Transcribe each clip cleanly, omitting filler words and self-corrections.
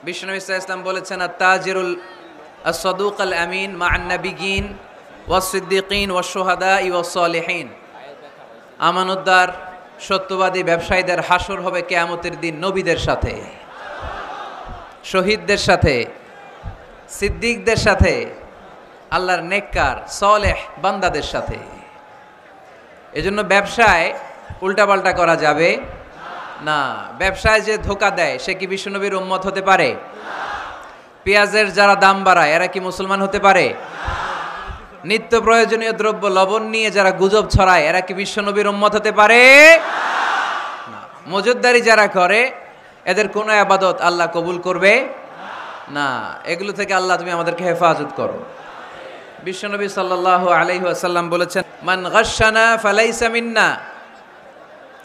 বিশ্বনবী সাল্লাল্লাহু আলাইহি ওয়াসাল্লাম বলেছেন, আত-তাজিরুল as-সাদুক আল-আমিন মা'আন নাবিয়্যিন ওয়াস-সিদ্দিকিন ওয়াশ-শুহাদা'i ওয়াস-সালিহিন। আমানতদার সত্যবাদী ব্যবসায়ীদের হাসর হবে কিয়ামতের দিন নবীদের সাথে, শহীদদের সাথে, সিদ্দিকদের সাথে, আল্লাহর নেককার সালেহ বান্দাদের সাথে। এজন্য ব্যবসায় উল্টাপাল্টা করা যাবে না। ব্যবসায় যে ধোকা দেয় সে কি বিশ্বনবীর উম্মত হতে পারে? পেঁয়াজের যারা দাম বাড়ায় এরা কি মুসলমান হতে পারে? নিত্য প্রয়োজনীয় দ্রব্য লবণ নিয়ে যারা গুজব ছড়ায় এরা কি বিশ্বনবীর উম্মত হতে পারে? না। মজুদদারি যারা করে এদের কোনো ইবাদত আল্লাহ কবুল করবে না। এগুলো থেকে আল্লাহ তুমি আমাদেরকে হেফাজত করো। বিশ্বনবী সাল্লাল্লাহু আলাইহি ওয়াসাল্লাম বলেছেন, মান গাশশানা ফালাইসা মিন্না,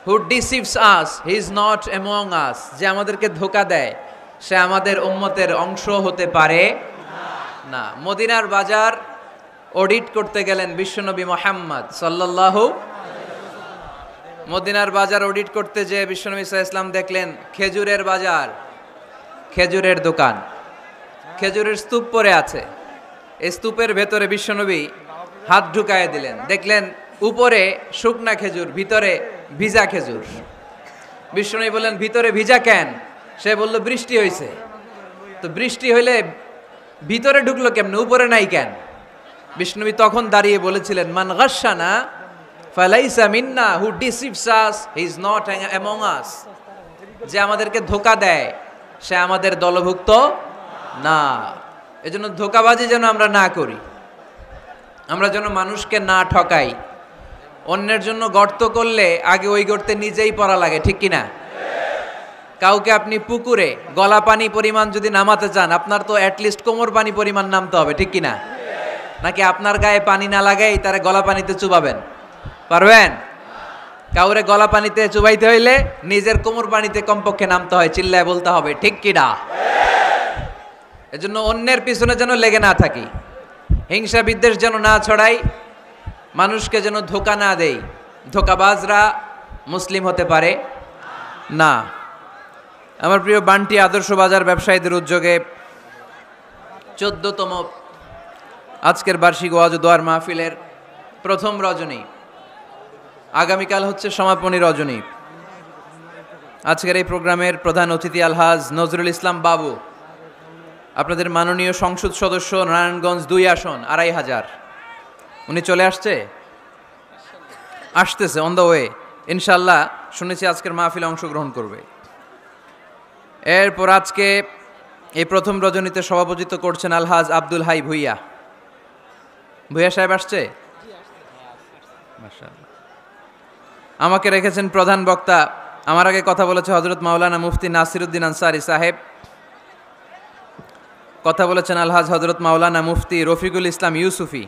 who deceives us he is not among us। যে আমাদেরকে ধোঁকা দেয় সে আমাদের উম্মতের অংশ হতে পারে না। মদিনার বাজার অডিট করতে গেলেন বিশ্বনবী মুহাম্মদ সাল্লাল্লাহু। মদিনার বাজার অডিট করতে যে বিশ্বনবী সাল্লাল্লাহু আলাইহি ওয়াসাল্লাম দেখলেন খেজুরের বাজার, খেজুরের দোকান, খেজুরের স্তূপ পড়ে আছে। এই স্তূপের ভেতরে বিশ্বনবী হাত ঢুকায় দিলেন, দেখলেন উপরে শুকনা খেজুর, ভিতরে ভিজা খেজুর। বিশ্বনবী বললেন, ভিতরে ভিজা কেন? সে বলল, বৃষ্টি হয়েছে। তো বৃষ্টি হইলে ভিতরে ঢুকলো কেমনে, উপরে নাই কেন? বিশ্বনবী তখন দাঁড়িয়ে বলেছিলেন, মান গাশশানা ফালাইসা মিন্না, who deceives us he is not among us. যে আমাদেরকে ধোঁকা দেয় সে আমাদের দলভুক্ত না। এজন্য ধোঁকাবাজি যেন আমরা না করি, আমরা যেন মানুষকে না ঠকাই। অন্যের জন্য গর্ত করলে আগে ওই গর্তে নিজেই পড়া লাগে, ঠিক কিনা? কাউকে আপনি পুকুরে গলা পানি পরিমাণ যদি নামাতে চান, আপনার তো অ্যাটলিস্ট কোমর পানি পরিমাণ নামতে হবে, ঠিক কিনা? নাকি আপনার গায়ে পানি না লাগাই তারা গলা পানিতে চুবাবেন? পারবেন? কাউরে গলা পানিতে চুবাইতে হইলে নিজের কোমর পানিতে কমপক্ষে নামতে হয়, চিল্লায় বলতে হবে, ঠিক কিনা? এজন্য অন্যের পিছনে যেন লেগে না থাকি, হিংসা বিদ্বেষ যেন না ছড়াই, মানুষকে যেন ধোঁকা না দেই। ধোঁকাবাজরা মুসলিম হতে পারে না। আমার প্রিয় বান্টি আদর্শ বাজার ব্যবসায়ীদের উদ্যোগে 14তম আজকের বার্ষিক ওয়াজ ও দোয়ার মাহফিলের প্রথম রজনী, আগামীকাল হচ্ছে সমাপনী রজনী। আজকের এই প্রোগ্রামের প্রধান অতিথি আলহাজ নজরুল ইসলাম বাবু, আপনাদের মাননীয় সংসদ সদস্য, নারায়ণগঞ্জ 2 আসন 2500। উনি চলে আসতেছে অন দ্য ওয়ে। ইনশাল্লাহ শুনেছি আজকের মাহফিলে অংশগ্রহণ করবে। এরপর আজকে এই প্রথম রজনীতে সভাপতিত্ব করছেন আলহাজ আব্দুল হাই ভুইয়া। ভুইয়া সাহেব আসছে? আমাকে রেখেছেন প্রধান বক্তা। আমার আগে কথা বলেছে হযরত মাওলানা মুফতি নাসিরউদ্দিন আনসারী সাহেব, কথা বলেছেন আলহাজ হযরত মাওলানা মুফতি রফিকুল ইসলাম ইউসুফি,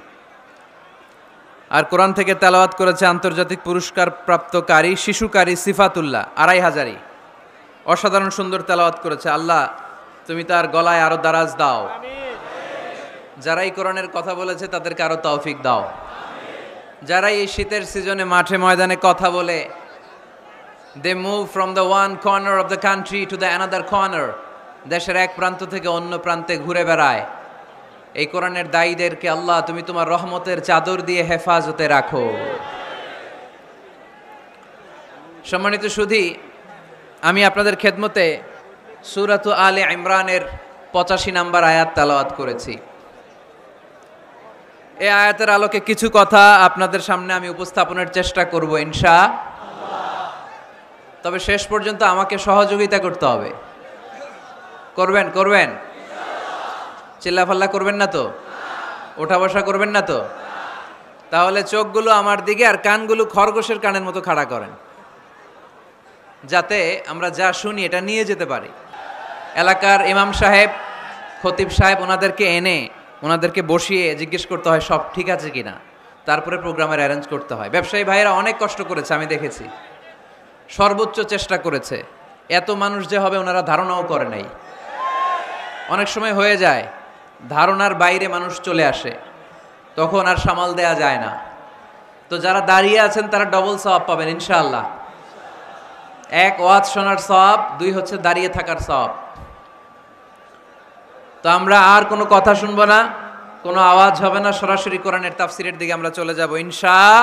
আর কোরআন থেকে তেলাওয়াত করেছে আন্তর্জাতিক পুরস্কার প্রাপ্তকারী শিশুকারী সিফাতুল্লাহ 2500। অসাধারণ সুন্দর তেলাওয়াত করেছে। আল্লাহ তুমি তার গলায় আরো দারাজ দাও। যারা এই কোরআনের কথা বলেছে তাদেরকে আরো তৌফিক দাও। যারা এই শীতের সিজনে মাঠে ময়দানে কথা বলে, they move from the one corner of the country to the another corner, দেশের এক প্রান্ত থেকে অন্য প্রান্তে ঘুরে বেড়ায়, এই কোরআনের দায়ীদেরকে আল্লাহ তুমি তোমার রহমতের চাদর দিয়ে হেফাজতে রাখো। সম্মানিত সুধী, আমি আপনাদের খেদমতে সূরাত আলে ইমরানের 85 নম্বর আয়াত তেলাওয়াত করেছি। এই আয়াতের আলোকে কিছু কথা আপনাদের সামনে আমি উপস্থাপনের চেষ্টা করব ইনশাআল্লাহ। তবে শেষ পর্যন্ত আমাকে সহযোগিতা করতে হবে। করবেন? চিল্লাফাল্লা করবেন না তো? ওঠা বসা করবেন না তো? তাহলে চোখগুলো আমার দিকে আর কানগুলো খরগোশের কানের মতো খাড়া করেন, যাতে আমরা যা শুনি এটা নিয়ে যেতে পারি। এলাকার ইমাম সাহেব, খতিব সাহেব, ওনাদেরকে বসিয়ে জিজ্ঞেস করতে হয় সব ঠিক আছে কিনা, তারপরে প্রোগ্রামের অ্যারেঞ্জ করতে হয়। ব্যবসায়ী ভাইয়েরা অনেক কষ্ট করেছে, আমি দেখেছি, সর্বোচ্চ চেষ্টা করেছে। এত মানুষ যে হবে ওনারা ধারণাও করে নাই। অনেক সময় হয়ে যায় ধারণার বাইরে মানুষ চলে আসে, তখন আর সামাল দেয়া যায় না। তো যারা দাঁড়িয়ে আছেন তারা ডবল সওয়াব পাবেন ইনশাআল্লাহ। 1 ওয়াজ শোনার সওয়াব, 2 হচ্ছে দাঁড়িয়ে থাকার সওয়াব। তো আমরা আর কোনো কথা শুনবো না, কোনো আওয়াজ হবে না, সরাসরি কোরআনের তাফসিরের দিকে আমরা চলে যাব ইনশাআল্লাহ।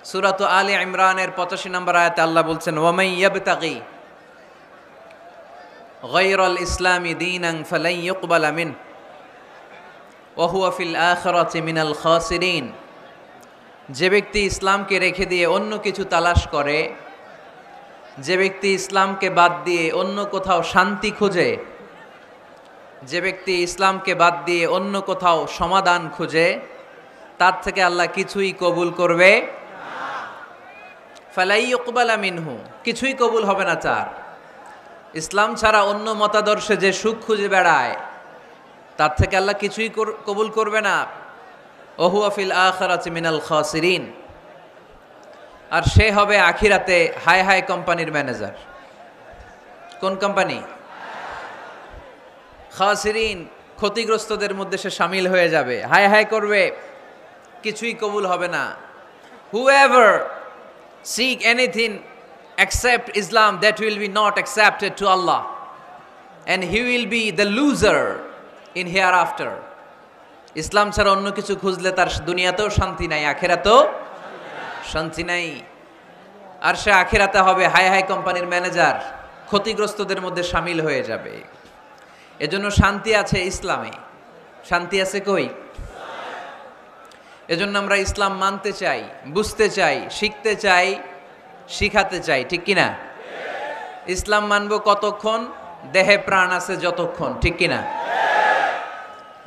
সূরাত আলে ইমরানের 85 নম্বর আয়াতে আল্লাহ বলছেন, ওয়ামাই ইয়াবতাগি গায়রাল ইসলামি দীনান ফালান ইউকবালা মিনহু ওয়া হুয়া ফিল আখিরাতি মিনাল খাসিরিন। যে ব্যক্তি ইসলামকে রেখে দিয়ে অন্য কিছু তালাশ করে, যে ব্যক্তি ইসলামকে বাদ দিয়ে অন্য কোথাও শান্তি খোঁজে, যে ব্যক্তি ইসলামকে বাদ দিয়ে অন্য কোথাও সমাধান খুঁজে, তার থেকে আল্লাহ কিছুই কবুল করবে ফালাই ইউকবালা মিনহু, কিছুই কবুল হবে না তার। ইসলাম ছাড়া অন্য মতাদর্শে যে সুখ খুঁজে বেড়ায়, তার থেকে আল্লাহ কিছুই কবুল করবে না। ওয়া হুয়া ফিল আখিরাতি মিনাল খাসিরিন, আর সে হবে আখিরাতে হাই হাই কোম্পানির ম্যানেজার। কোন কোম্পানি? খাসিরিন, ক্ষতিগ্রস্তদের মধ্যে সে শামিল হয়ে যাবে, হাই হাই করবে, কিছুই কবুল হবে না। Whoever seek anything except Islam, that will be not accepted to Allah, and he will be the loser in hereafter. ইসলাম ছাড়া অন্য কিছু খুঁজলে তার দুনিয়াতেও শান্তি নাই, আখিরাতেও শান্তি নাই। আর সে আখিরাতে হবে হাই হাই কোম্পানির ম্যানেজার, ক্ষতিগ্রস্তদের মধ্যে শামিল হয়ে যাবে। এজন্য শান্তি আছে ইসলামে। শান্তি আছে কই? এজন্য আমরা ইসলাম মানতে চাই, বুঝতে চাই, শিখতে চাই, শিখাতে চাই, ঠিক কিনা? ইসলাম মানবো কতক্ষণ? দেহে প্রাণ আছে যতক্ষণ, ঠিক কিনা?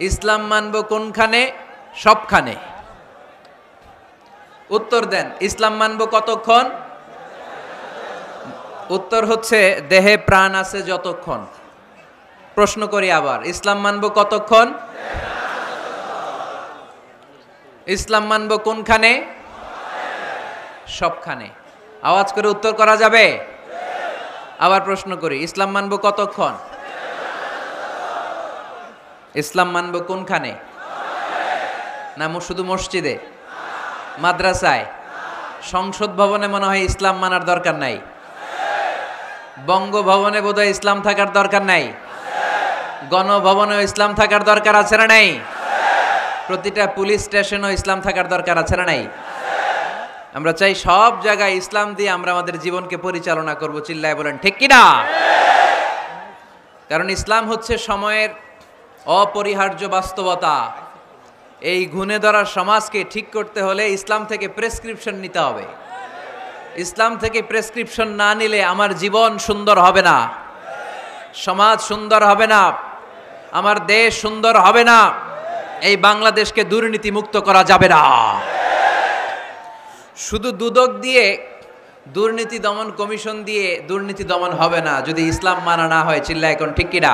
ইসলাম মানবো কোনখানে? সবখানে। উত্তর দেন, ইসলাম মানবো কতক্ষণ? উত্তর হচ্ছে দেহে প্রাণ আছে যতক্ষণ। প্রশ্ন করি আবার, ইসলাম মানবো কতক্ষণ? ইসলাম মানবো কোনখানে? সবখানে। আওয়াজ করে উত্তর করা যাবে? আবার প্রশ্ন করি, ইসলাম মানবো কতক্ষণ? ইসলাম মানবো কোনখানে? না শুধু মসজিদে, মাদ্রাসায়, সংসদ ভবনে মনে হয় ইসলাম মানার দরকার নাই। বঙ্গভবনে বোধহয় ইসলাম থাকার দরকার নাই। গণভবনেও ইসলাম থাকার দরকার আছে না নাই? প্রতিটা পুলিশ স্টেশনেও ইসলাম থাকার দরকার আছে না নাই? আমরা চাই সব জায়গায় ইসলাম দিয়ে আমরা আমাদের জীবনকে পরিচালনা করব। চিল্লায় বলেন ঠিক কিনা? কারণ ইসলাম হচ্ছে সময়ের অপরিহার্য বাস্তবতা। এই ঘুণে ধরা সমাজকে ঠিক করতে হলে ইসলাম থেকে প্রেসক্রিপশন নিতে হবে। ইসলাম থেকে প্রেসক্রিপশন না নিলে আমার জীবন সুন্দর হবে না, সমাজ সুন্দর হবে না, আমার দেশ সুন্দর হবে না, এই বাংলাদেশকে দুর্নীতি মুক্ত করা যাবে না। শুধু দুদক দিয়ে, দুর্নীতি দমন কমিশন দিয়ে দুর্নীতি দমন হবে না যদি ইসলাম মানা না হয়। চিল্লা এখন ঠিক কিনা?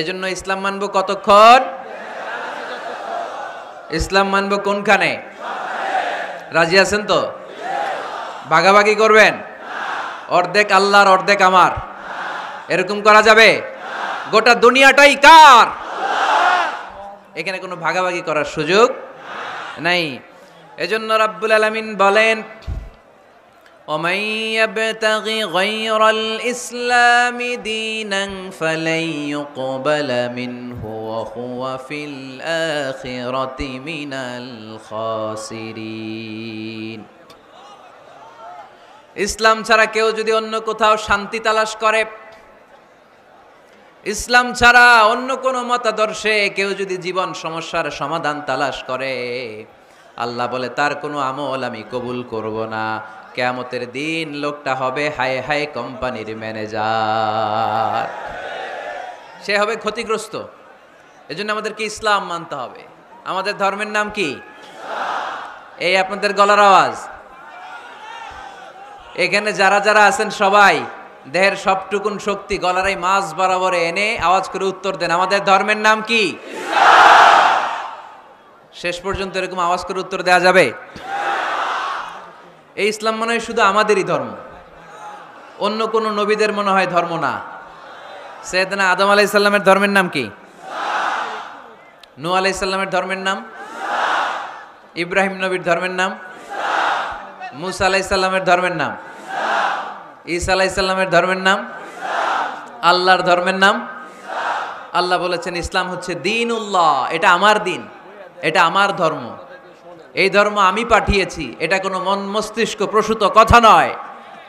এজন্য ইসলাম মানবো কতক্ষণ? ইসলাম মানবো কোনখানে? রাজি আছেন তো? ভাগাভাগি করবেন? অর্ধেক আল্লাহর অর্ধেক আমার, এরকম করা যাবে? গোটা দুনিয়াটাই কার? এখানে কোনো ভাগাভাগি করার সুযোগ নাই। এজন্য রাব্বুল আলামিন বলেন, وَمَن يَبْتَغِ غَيْرَ الْإِسْلَامِ دِينًا فَلَن يُقْبَلَ مِنْهُ وَهُوَ فِي الْآخِرَةِ مِنَ الْخَاسِرِينَ। ইসলাম ছাড়া কেউ যদি অন্য কোথাও শান্তি তালাশ করে, ইসলাম ছাড়া অন্য কোনো মতাদর্শে কেউ যদি জীবন সমস্যার সমাধান তালাশ করে, আল্লাহ বলে তার কোনো আমল আমি কবুল করব না। কিয়ামতের দিন লোকটা হবে হাই হাই কোম্পানির ম্যানেজার, সে হবে ক্ষতিগ্রস্ত। এজন্য আমাদেরকে ইসলাম মানতে হবে। আমাদের ধর্মের নাম কি? এই আপনাদের গলার আওয়াজ, এখানে যারা যারা আছেন সবাই দেহের সবটুকুন শক্তি গলার এই মাঝ বরাবর এনে আওয়াজ করে উত্তর দেন, আমাদের ধর্মের নাম কি? শেষ পর্যন্ত এরকম আওয়াজ করে উত্তর দেওয়া যাবে? এই ইসলাম মনে হয় শুধু আমাদেরই ধর্ম, অন্য কোন নবীদের মনে হয় ধর্ম না। সৈয়দনা আদম আলাইহিস সালামের ধর্মের নাম কি? নূহ আলাইহিস সালামের ধর্মের নাম? ইব্রাহিম নবীর ধর্মের নাম? মুসা আলাইহিস সালামের ধর্মের নাম? ঈসা আলাইহিস সালামের ধর্মের নাম? আল্লাহর ধর্মের নাম আল্লাহ বলেছেন ইসলাম হচ্ছে দীনুল্লাহ, এটা আমার দিন, এটা আমার ধর্ম, এই ধর্ম আমি পাঠিয়েছি। এটা কোনো মন মস্তিষ্ক প্রসূত কথা নয়,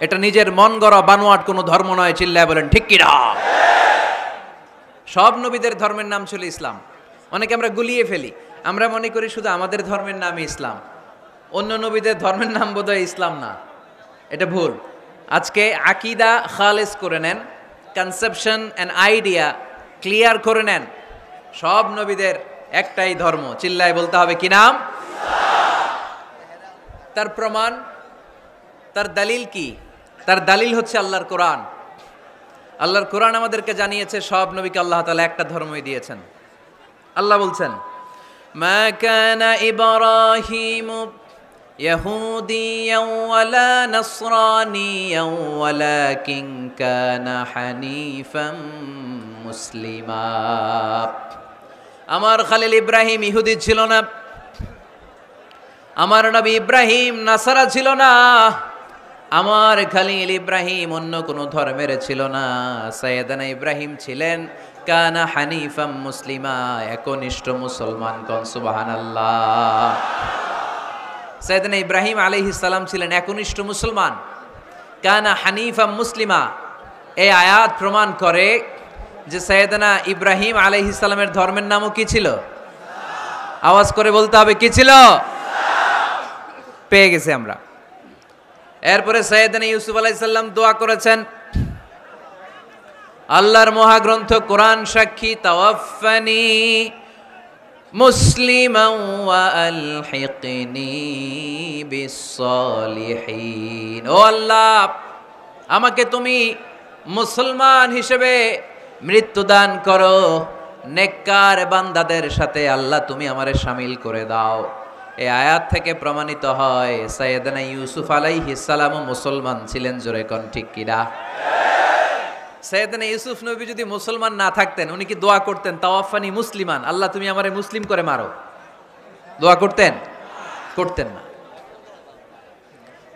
এটা নিজের মন গড়া বানোয়াট কোনো ধর্ম নয়। চিল্লায় বলেন ঠিক কিনা? সব নবীদের ধর্মের নাম ছিল ইসলাম। অনেকে আমরা গুলিয়ে ফেলি, আমরা মনে করি শুধু আমাদের ধর্মের নামই ইসলাম, অন্য নবীদের ধর্মের নাম বোধহয় ইসলাম না। এটা ভুল। আজকে আকীদা খালেস করে নেন, কনসেপশন অ্যান্ড আইডিয়া ক্লিয়ার করে নেন। সব নবীদের একটাই ধর্ম। চিল্লায় বলতে হবে কি নাম? তার প্রমাণ, তার দলিল কি? তার দলিল হচ্ছে আল্লাহর কোরআন। আল্লাহর কোরআন আমাদেরকে জানিয়েছে সব নবীকে আল্লাহ তাআলা একটা ধর্মই দিয়েছেন। আল্লাহ বলছেন, মা কানা ইব্রাহিমু ইয়াহুদিয়ান ওয়ালা নাসরানিয়ান ওয়ালাকিন কানা হানিফাম মুসলিমা। আমার খলিল ইব্রাহিম ইহুদি ছিল না, আমার নবী ইব্রাহিম নাসারা ছিল না, আমার খলিল ইব্রাহিম অন্য কোনো ধর্মের ছিল না। সাইয়েদানা ইব্রাহিম ছিলেন কানা হানিফাম মুসলিমা, একনিষ্ঠ মুসলমান। কোন সুবহানাল্লাহ। সাইয়েদানা ইব্রাহিম আলাইহিস সালাম ছিলেন একনিষ্ঠ মুসলমান। কানা হানিফাম মুসলিমা, এই আয়াত প্রমাণ করে যে সাইয়েদানা ইব্রাহিম আলাইহিস সালামের ধর্মের নামও কি ছিল? আওয়াজ করে বলতে হবে কি ছিল? পেয়ে গেছি আমরা। এরপরে সাইয়েদানা ইউসুফ আলাইহিস সালাম দোয়া করেছেন, আল্লাহর মহাগ্রন্থ কোরআন সাক্ষী, তাওয়াফফানি মুসলিমান ওয়া আলহিকনি বিস-সলিহিন। ও আল্লাহ, আমাকে তুমি মুসলমান হিসেবে মৃত্যুদান করো, নেককার বান্দাদের সাথে আল্লাহ তুমি আমারে শামিল করে দাও। এই আয়াত থেকে প্রমাণিত হয় সাইয়েদানা ইউসুফ আলাইহিস সালামও মুসলমান ছিলেন। জোরে কোন ঠিক কিনা? সাইয়েদানা ইউসুফ নবী যদি মুসলমান না থাকতেন, উনি কি দোয়া করতেন তাওয়াফানি মুসলিমান, আল্লাহ তুমি আমারে মুসলিম করে মারো? দোয়া করতেন? করতেন না।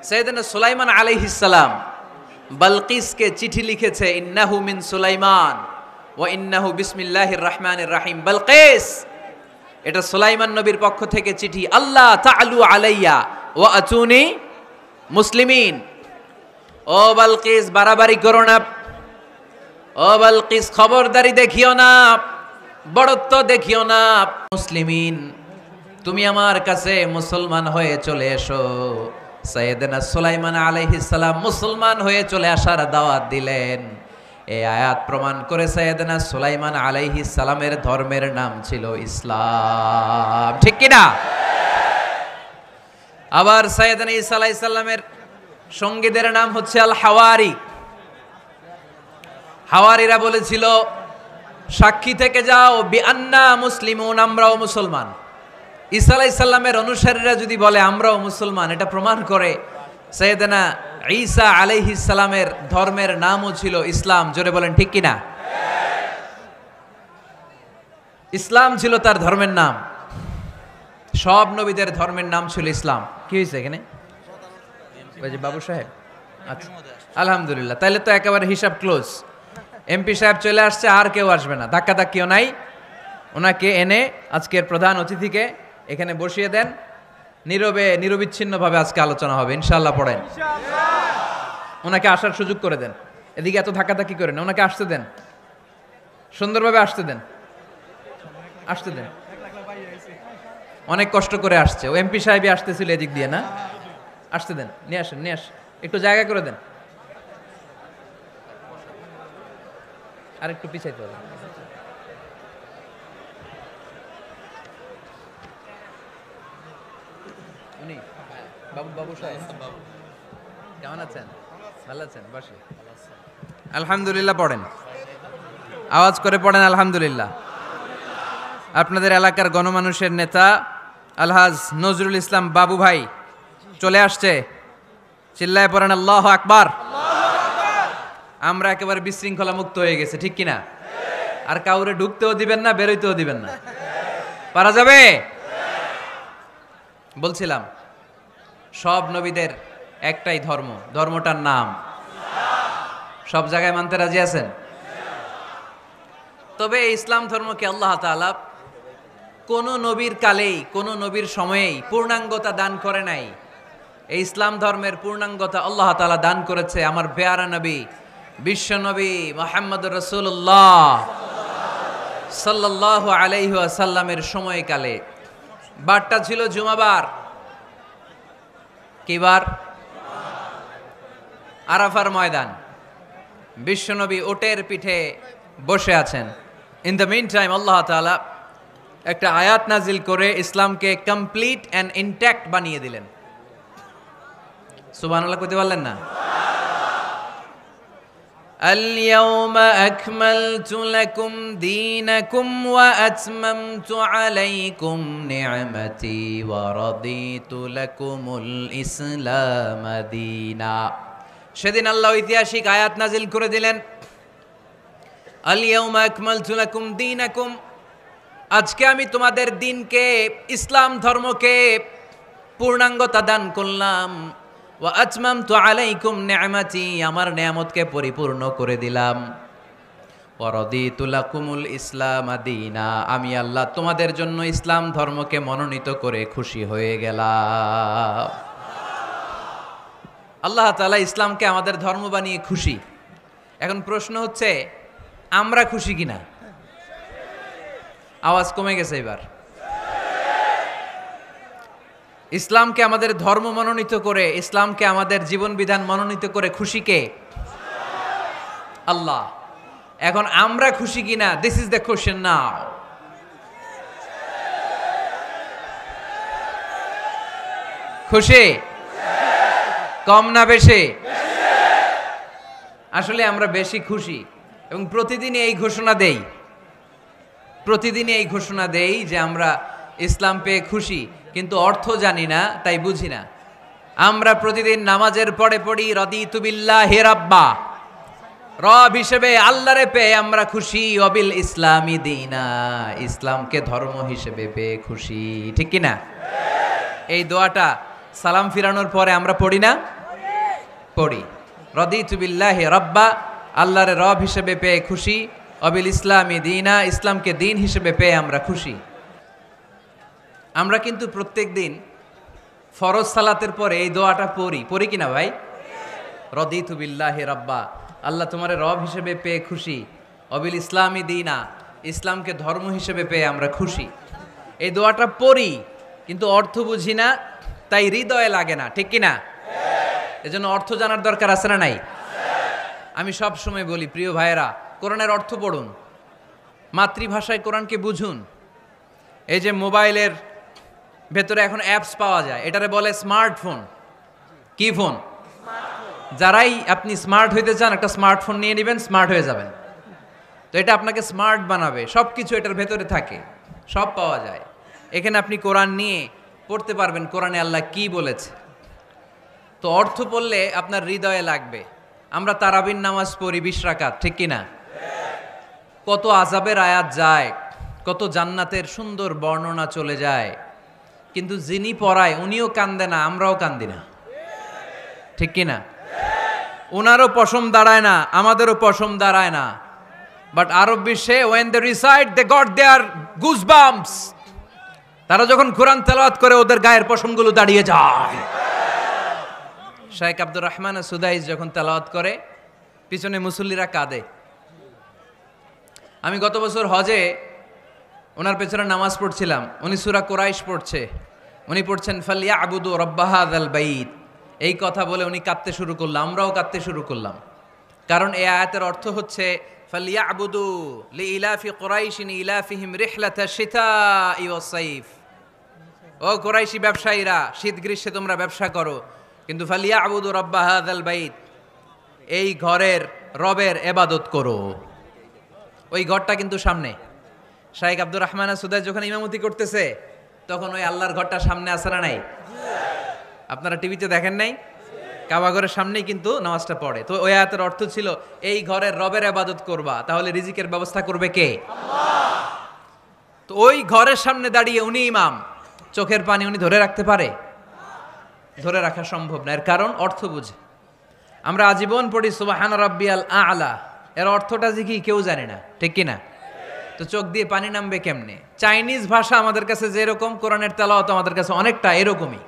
সাইয়েদানা সুলাইমান আলাইহিস সালাম বালকিসকে চিঠি লিখেছে, ইন্নাহু মিন সুলাইমান ওয়া ইন্নাহু বিসমিল্লাহির রহমানির রহিম। বালকিস, এটা সুলাইমান নবীর পক্ষ থেকে চিঠি। আল্লাহ তাআলু আলাইয়া ওয়া আতুনি মুসলিমিন। ও বালকিস, বাড়াবাড়ি করো না। ও বালকিস, খবরদারি দেখিও না, বড়ত্ব দেখিও না। মুসলিমিন, তুমি আমার কাছে মুসলমান হয়ে চলে এসো। সাইয়েদনা সুলাইমান আলাইহিস সালাম মুসলমান হয়ে চলে আসার দাওয়াত দিলেন। এই আয়াত প্রমাণ করে সাইয়েদনা সুলাইমান আলাইহিস সালামের ধর্মের নাম ছিল ইসলাম। ঠিক কি না? আবার সাইয়েদনা ঈসা আলাইহিস সালামের সঙ্গীদের নাম হচ্ছে আল হাওয়ারি। হাওয়ারিরা বলেছিল, সাক্ষী থেকে যাও বিআন্না মুসলিমুন, আমরাও মুসলমান। ঈসা আলাইহিস সালামের অনুসারীরা যদি বলে আমরাও মুসলমান, এটা প্রমাণ করে সাইয়েদনা ঈসা আলাইহিস সালামের ধর্মের নামও ছিল ইসলাম। জোরে বলেন ঠিক কিনা? ইসলাম ছিল তার ধর্মের নাম। সব নবীদের ধর্মের নাম ছিল ইসলাম। কি হয়েছে এখানে? ওই যে বাবু সাহেব, আচ্ছা আলহামদুলিল্লাহ, তাহলে তো একেবারে হিসাব ক্লোজ। এমপি সাহেব চলে আসছে, আর কেউ আসবে না, ধাক্কা ধাক্কিও নাই। ওনাকে এনে আজকের প্রধান অতিথিকে এখানে বসিয়ে দেন, নীরবে নিরবিচ্ছিন্নভাবে আজকে আলোচনা হবে ইনশাআল্লাহ। পড়েন, ওনাকে আসার সুযোগ করে দেন। এদিকে এত ধাক্কাধাক্কি করেন, ওনাকে আসতে দেন, সুন্দরভাবে আসতে দেন, আসতে দেন। অনেক কষ্ট করে আসছে, ও এমপি সাহেবই আসতেছিল এদিক দিয়ে না, আসতে দেন, নিয়ে আসেন, নিয়ে আসেন, একটু জায়গা করে দেন। আর একটু পিছাইতে হবে। উনি বাবু সাহেব কেমন আছেন? ভালো আছেন? বসে। আলহামদুলিল্লাহ পড়েন, আওয়াজ করে পড়েন আলহামদুলিল্লাহ। আপনাদের এলাকার গণমানুষের নেতা আলহাজ নজরুল ইসলাম বাবু ভাই চলে আসছে। চিল্লায় পড়েন আল্লাহু আকবার। আমরা একেবারে বিশৃঙ্খলা মুক্ত হয়ে গেছে, ঠিক কিনা? আর কাউরে ঢুকতেও দিবেন না, বেরোইতেও দিবেন না। পারা যাবে? বলছিলাম সব নবীদের একটাই ধর্ম, ধর্মটার নাম সব জায়গায় মানতে রাজি আছেন? তবে এই ইসলাম ধর্মকে আল্লাহ তাআলা কোনো নবীর কালেই, কোনো নবীর সময়েই পূর্ণাঙ্গতা দান করে নাই। এই ইসলাম ধর্মের পূর্ণাঙ্গতা আল্লাহ তাআলা দান করেছে আমার পেয়ারা নবী, বিশ্ব নবী মুহাম্মদুর রাসূলুল্লাহ সাল্লাল্লাহু আলাইহি ওয়াসাল্লামের সময়কালে। বারটা ছিল জুমাবার। কি বার? আরাফার ময়দান। বিশ্বনবী ওটের পিঠে বসে আছেন। ইন দ্য মিন টাইম আল্লাহ তাআলা একটা আয়াত নাজিল করে ইসলামকে কমপ্লিট অ্যান্ড ইনট্যাক্ট বানিয়ে দিলেন। সুবহানাল্লাহ কইতে পারলেন না? اليوم أكملت لكم دينكم وأتممت عليكم نعمتي ورضيت لكم الإسلام دينا। সেদিন আল্লাহ ঐতিহাসিক আয়াত নাজিল করে দিলেন, اليوم أكملت لكم دينكم, আজকে আমি তোমাদের দিনকে, ইসলাম ধর্মকে পূর্ণাঙ্গতা দান করলাম। ওয়া আতমামতু আলাইকুম নি'মাতি, আমার নিয়ামতকে পরিপূর্ণ করে দিলাম। ওয়া রাদিতু লাকুমুল ইসলাম দীনা, আমি আল্লাহ তোমাদের জন্য ইসলাম ধর্মকে মনোনীত করে খুশি হয়ে গেলাম। আল্লাহ তাআলা ইসলামকে আমাদের ধর্ম বানিয়ে খুশি। এখন প্রশ্ন হচ্ছে, আমরা খুশি কিনা? আওয়াজ কমে গেছে এবার। ইসলামকে আমাদের ধর্ম মনোনীত করে, ইসলামকে আমাদের জীবন বিধান মনোনীত করে খুশি কে? আল্লাহ। এখন আমরা খুশি কিনা? দিস ইজ দ্য কোশ্চেন নাও। খুশি? কম না বেশি? আসলে আমরা বেশি খুশি এবং প্রতিদিনই এই ঘোষণা দেই, প্রতিদিনই এই ঘোষণা দেই যে আমরা ইসলাম পেয়ে খুশি, কিন্তু অর্থ জানি না, তাই বুঝি না। আমরা প্রতিদিন নামাজের পরে পড়ি রাদিতু বিল্লাহি রাব্বা, রব হিসেবে আল্লাহরে পেয়ে আমরা খুশি। ওয়াবিল ইসলামি দীনা, ইসলামকে ধর্ম হিসেবে পেয়ে খুশি। ঠিক কি না? এই দোয়াটা সালাম ফিরানোর পরে আমরা পড়ি না? পড়ি। রাদিতু বিল্লাহি রাব্বা, আল্লাহরে রব হিসেবে পেয়ে খুশি। ওয়াবিল ইসলামি দীনা, ইসলামকে দিন হিসেবে পেয়ে আমরা খুশি। আমরা কিন্তু প্রত্যেক দিন ফরজ সালাতের পরে এই দোয়াটা পড়ি কিনা ভাই? রাদিতু বিল্লাহি রাব্বা, আল্লাহ তোমারে রব হিসেবে পেয়ে খুশি। ওয়াবিল ইসলামি দীনা, ইসলামকে ধর্ম হিসেবে পেয়ে আমরা খুশি। এই দোয়াটা পড়ি কিন্তু অর্থ বুঝি না, তাই হৃদয়ে লাগে না। ঠিক কিনা? এজন্য অর্থ জানার দরকার আছে না নাই? আমি সব সময় বলি, প্রিয় ভাইয়েরা, কোরআনের অর্থ পড়ুন, মাতৃভাষায় কোরআনকে বুঝুন। এই যে মোবাইলের ভেতরে এখন অ্যাপস পাওয়া যায়, এটারে বলে স্মার্টফোন। কি ফোন? যারাই আপনি স্মার্ট হইতে চান, একটা স্মার্টফোন নিয়ে নেবেন, স্মার্ট হয়ে যাবেন। তো এটা আপনাকে স্মার্ট বানাবে। সব কিছু এটার ভেতরে থাকে, সব পাওয়া যায়। এখানে আপনি কোরআন নিয়ে পড়তে পারবেন, কোরআনে আল্লাহ কি বলেছে। তো অর্থ পড়লে আপনার হৃদয়ে লাগবে। আমরা তারাবির নামাজ পড়ি 20 রাকাত, ঠিক কিনা? কত আযাবের আয়াত যায়, কত জান্নাতের সুন্দর বর্ণনা চলে যায়, কিন্তু যিনি পড়ায় উনিও কান্দে না, আমরাও কান্দি না। ঠিক কিনা? ওনারও পশম দাঁড়ায় না, আমাদেরও পশম দাঁড়ায় না। বাট আরব বিশ্বে when they recite they got their goosebumps, তারা যখন কোরআন তেলাওয়াত করে ওদের গায়ের পশমগুলো দাঁড়িয়ে যায়। শাইখ আব্দুর রহমান সুদাইস যখন তেলাওয়াত করে, পিছনে মুসল্লিরা কাঁদে। আমি গত বছর হজে ওনার পেছনে নামাজ পড়ছিলাম, উনি সূরা কুরাইশ পড়ছে, উনি পড়ছেন ফালিয়াবুদু রাব্বা হাযাল বাইত। এই কথা বলে উনি কাঁদতে শুরু করলাম, আমরাও কাঁদতে শুরু করলাম। কারণ এই আয়াতের অর্থ হচ্ছে ফালিয়াবুদু লিইলাফি কুরাইশিন ইলাফিহিম রিহলাতাশ শিতাই ওয়াস সাইফ। ও কুরাইশি ব্যবসায়ীরা, শীত গ্রীষ্মে তোমরা ব্যবসা করো, কিন্তু ফালিয়াবুদু রাব্বা হাযাল বাইত, এই ঘরের রবের ইবাদত করো। ওই ঘরটা কিন্তু সামনে। শাইখ আব্দুর রহমান সুদাইস যখন ইমামতি করতেছে, তখন ওই আল্লাহর ঘরটা সামনে আছে না নাই? আপনারা টিভিতে দেখেন নাই? কাবা ঘরের সামনেই কিন্তু নামাজটা পড়ে। তো ওই আয়াতের অর্থ ছিল, এই ঘরের রবের ইবাদত করবা, তাহলে রিজিকের ব্যবস্থা করবে কে? আল্লাহ। তো ওই ঘরের সামনে দাঁড়িয়ে উনি ইমাম, চোখের পানি উনি ধরে রাখতে পারে? ধরে রাখা সম্ভব না। এর কারণ অর্থ বুঝে। আমরা আজীবন পড়ি সুবহান রাব্বিয়াল আ'লা, এর অর্থটা যে কি কেউ জানে না। ঠিক কিনা? তো চোখ দিয়ে পানি নামবে কেমনে? চাইনিজ ভাষা আমাদের কাছে যেরকম, কোরআনের তেলাওয়াত আমাদের কাছে অনেকটা এরকমই।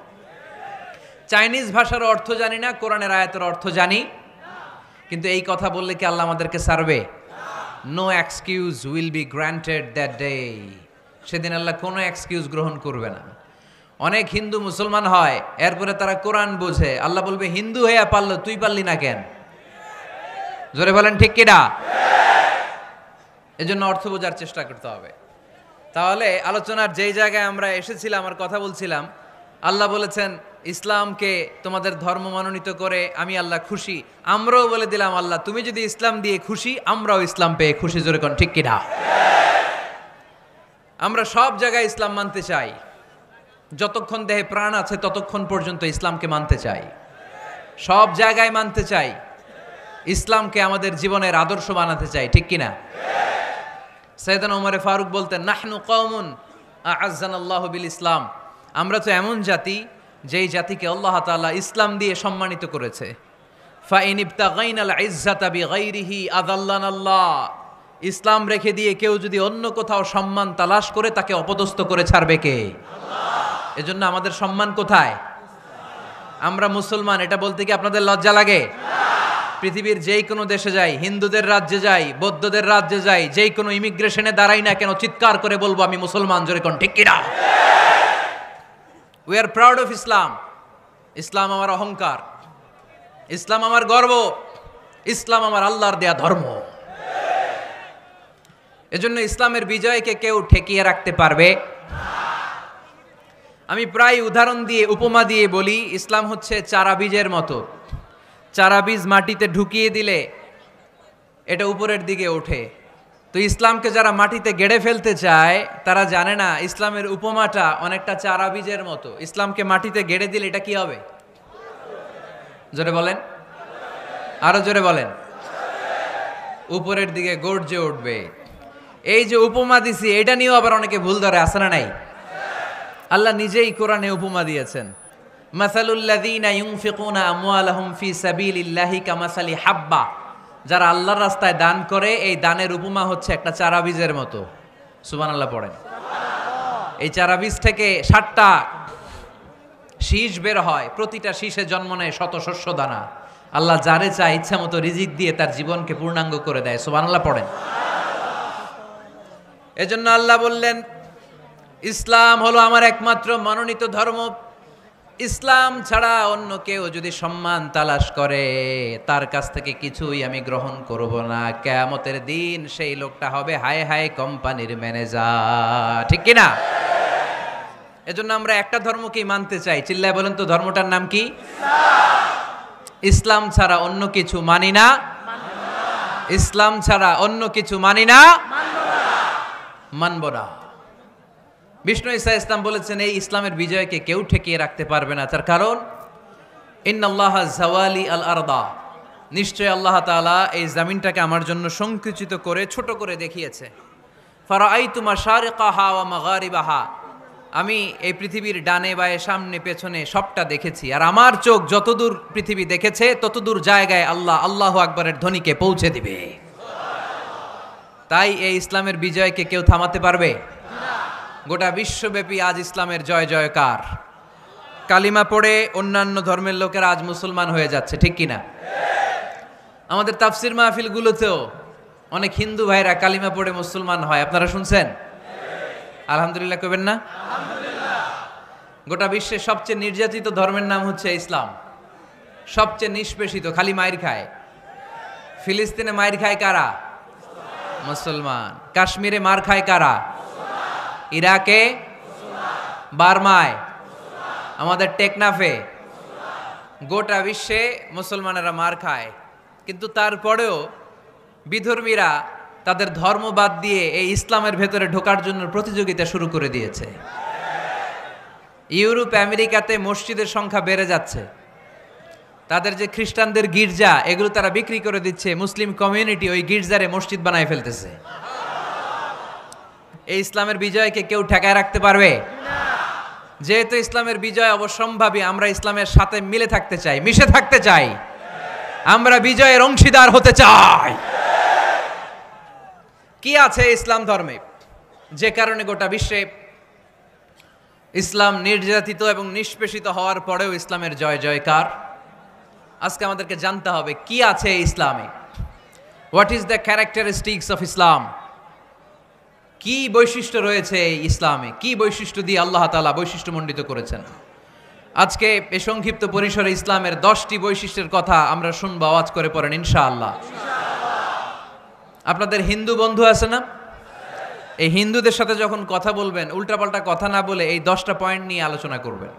চাইনিজ ভাষার অর্থ জানি না, কোরআনের আয়াতের অর্থ জানি, কিন্তু এই কথা বললে কি আল্লাহ আমাদেরকে ছাড়বে? No excuse will be granted that day. সেদিন আল্লাহ কোনো এক্সকিউজ গ্রহণ করবে না। অনেক হিন্দু মুসলমান হয়, এরপরে তারা কোরআন বোঝে, আল্লাহ বলবে হিন্দু হয়ে পারলো, তুই পারলি না কেন? জোরে বলেন ঠিক কিনা? এজন্য অর্থ বোঝার চেষ্টা করতে হবে। তাহলে আলোচনার যেই জায়গায় আমরা এসেছিলাম আর কথা বলছিলাম, আল্লাহ বলেছেন ইসলামকে তোমাদের ধর্ম মনোনীত করে আমি আল্লাহ খুশি। আমরাও বলে দিলাম আল্লাহ তুমি যদি ইসলাম দিয়ে খুশি, আমরাও ইসলাম পেয়ে খুশি। জোরে কোন ঠিক কিনা? আমরা সব জায়গায় ইসলাম মানতে চাই, যতক্ষণ দেহে প্রাণ আছে ততক্ষণ পর্যন্ত ইসলামকে মানতে চাই, সব জায়গায় মানতে চাই, ইসলামকে আমাদের জীবনের আদর্শ বানাতে চাই, ঠিক কিনা? সাইয়েদনা ওমরে ফারুক বলতেন নাহনু কওমুন আ'আজ্জানাল্লাহু বিল ইসলাম, আমরা তো এমন জাতি যেই জাতিকে আল্লাহ তাআলা ইসলাম দিয়ে সম্মানিত করেছে। ফাইন ইবতাগাইনাল ইজ্জাতা বিগাইরিহি আযাল্লানাল্লাহ, ইসলাম রেখে দিয়ে কেউ যদি অন্য কোথাও সম্মান তালাশ করে তাকে অপদস্থ করে ছাড়বে কে? আল্লাহ। এজন্য আমাদের সম্মান কোথায়? আমরা মুসলমান, এটা বলতে কি আপনাদের লজ্জা লাগে? পৃথিবীর যেই কোনো দেশে যাই, হিন্দুদের রাজ্যে যাই, বৌদ্ধদের রাজ্যে যাই, যেই কোনো ইমিগ্রেশনে দাঁড়াই না কেন, চিৎকার করে বলবো আমি মুসলমান। জোরে কোন ঠিক কিনা? We are proud of Islam. ইসলাম আমার অহংকার, ইসলাম আমার গর্ব, ইসলাম আমার আল্লাহর দেয়া ধর্ম। এজন্য ইসলামের বিজয়কে কেউ ঠেকিয়ে রাখতে পারবে? আমি প্রায় উদাহরণ দিয়ে, উপমা দিয়ে বলি, ইসলাম হচ্ছে চারা বীজের মতো। চারা বীজ মাটিতে ঢুকিয়ে দিলে এটা উপরের দিকে ওঠে। তো ইসলামকে যারা মাটিতে গেড়ে ফেলতে চায় তারা জানে না ইসলামের উপমাটা অনেকটা চারা বীজের মতো। ইসলামকে মাটিতে গেড়ে দিলে এটা কি হবে? জোরে বলেন, আরো জোরে বলেন। উপরের দিকে গর্জে উঠবে। এই যে উপমা দিছি, এটা নিয়েও আবার অনেকে ভুল ধরে, আছে না নাই? আল্লাহ নিজেই কোরআনে উপমা দিয়েছেন। মাসালুল্লাযীনা ইউনফিকুনা আমওয়ালাহুম ফি সাবিলিল্লাহি কামাসালি হাব্বা, যারা আল্লাহর রাস্তায় দান করে এই দানের উপমা হচ্ছে একটা চারা বীজের মতো। সুবহানাল্লাহ পড়েন। এই চারা বীজ থেকে 60টা শীষ বের হয়, প্রতিটা শীষে জন্ম নেয় শত শস্য দানা। আল্লাহ যারে চায় ইচ্ছা মতো রিজিক দিয়ে তার জীবনকে পূর্ণাঙ্গ করে দেয়। সুবহানাল্লাহ পড়েন। এজন্য আল্লাহ বললেন ইসলাম হলো আমার একমাত্র মনোনীত ধর্ম। ইসলাম ছাড়া অন্য কেউ যদি সম্মান তালাশ করে তার কাছ থেকে কিছুই আমি গ্রহণ করব না। কিয়ামতের দিন সেই লোকটা হবে হায় হায় কোম্পানির ম্যানেজার, ঠিক কিনা? এজন্য আমরা একটা ধর্মকেই মানতে চাই। চিল্লায় বলেন তো ধর্মটার নাম কি? ইসলাম ছাড়া অন্য কিছু মানি না, ইসলাম ছাড়া অন্য কিছু মানি না, মানব না। বিষ্ণু ঈসা ইসলাম বলেছেন এই ইসলামের বিজয়কে কেউ ঠেকিয়ে রাখতে পারবে না। তার কারণ ইন্নাল্লাহা যাওয়ালি আল আরদা, নিশ্চয় আল্লাহ তাআলা এই জমিনটাকে আমার জন্য সংকুচিত করে ছোট করে দেখিয়েছে। ফারাআইতু মাশারিকাহা ওয়া মাগারিবাহা, আমি এই পৃথিবীর ডানে বায়ে সামনে পেছনে সবটা দেখেছি। আর আমার চোখ যতদূর পৃথিবী দেখেছে ততদূর জায়গায় আল্লাহ আল্লাহু আকবারের ধ্বনিকে পৌঁছে দিবে। তাই এই ইসলামের বিজয়কে কেউ থামাতে পারবে না। গোটা বিশ্বব্যাপী আজ ইসলামের জয় জয়কার। কালিমা পড়ে অন্যান্য ধর্মের লোকেরা আজ মুসলমান হয়ে যাচ্ছে, ঠিক কিনা? আমাদের তাফসির মাহফিলগুলোতেও অনেক হিন্দু ভাইরা কালিমা পড়ে মুসলমান হয়, আপনারা শুনছেন? আলহামদুলিল্লাহ কইবেন না? গোটা বিশ্বের সবচেয়ে নির্যাতিত ধর্মের নাম হচ্ছে ইসলাম, সবচেয়ে নিষ্পেষিত, খালি মাইর খায়। ফিলিস্তিনে মাইর খায় কারা? মুসলমান। কাশ্মীরে মার খায় কারা? ইরাকে, বার্মায়, আমাদের টেকনাফে, গোটা বিশ্বে মুসলমানেরা মার খায়। কিন্তু তারপরেও বিধর্মীরা তাদের ধর্ম বাদ দিয়ে এই ইসলামের ভেতরে ঢোকার জন্য প্রতিযোগিতা শুরু করে দিয়েছে। ইউরোপ আমেরিকাতে মসজিদের সংখ্যা বেড়ে যাচ্ছে। তাদের যে খ্রিস্টানদের গির্জা, এগুলো তারা বিক্রি করে দিচ্ছে। মুসলিম কমিউনিটি ওই গির্জারে মসজিদ বানায় ফেলতেছে। এই ইসলামের বিজয়কে কেউ ঠেকায় রাখতে পারবে না। যেহেতু ইসলামের বিজয় অবশ্যম্ভাবী, আমরা ইসলামের সাথে মিলে থাকতে চাই, মিশে থাকতে চাই, আমরা বিজয়ের অংশীদার হতে চাই। কি আছে ইসলাম ধর্মে যে কারণে গোটা বিশ্বে ইসলাম নির্যাতিত এবং নিষ্পেষিত হওয়ার পরেও ইসলামের জয় জয়কার? আজকে আমাদেরকে জানতে হবে কি আছে ইসলামে। What is the characteristics of Islam? কি বৈশিষ্ট্য রয়েছে এই ইসলামে, কি বৈশিষ্ট্য দিয়ে আল্লাহ তাআলা বৈশিষ্ট্যমণ্ডিত করেছেন। আজকে এই সংক্ষিপ্ত পরিসরে ইসলামের 10টি বৈশিষ্ট্যের কথা আমরা শুনবো, আওয়াজ করে পড়েন ইনশাআল্লাহ। আপনাদের হিন্দু বন্ধু আছে না? এই হিন্দুদের সাথে যখন কথা বলবেন উল্টাপাল্টা কথা না বলে এই 10টা পয়েন্ট নিয়ে আলোচনা করবেন।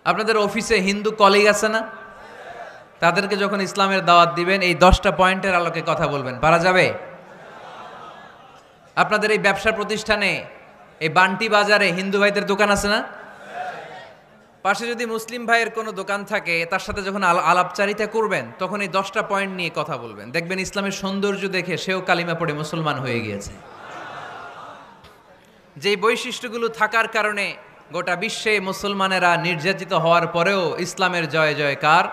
আপনাদের অফিসে হিন্দু কলিগ আছে না? তাদেরকে যখন ইসলামের দাওয়াত দিবেন এই 10টা পয়েন্টের আলোকে কথা বলবেন, পারা যাবে? আপনাদের এই ব্যবসা প্রতিষ্ঠানে এই বান্টি বাজারে হিন্দু ভাইদের দোকান আছে না? পাশে যদি মুসলিম ভাইয়ের কোনো দোকান থাকে তার সাথে যখন আলাপচারিতা করবেন তখন এই 10টা পয়েন্ট নিয়ে কথা বলবেন। দেখবেন ইসলামের সৌন্দর্য দেখে সেও কালিমা পড়ে মুসলমান হয়ে গিয়েছে। যেই বৈশিষ্ট্যগুলো থাকার কারণে গোটা বিশ্বে মুসলমানেরা নির্যাতিত হওয়ার পরেও ইসলামের জয় জয়কার,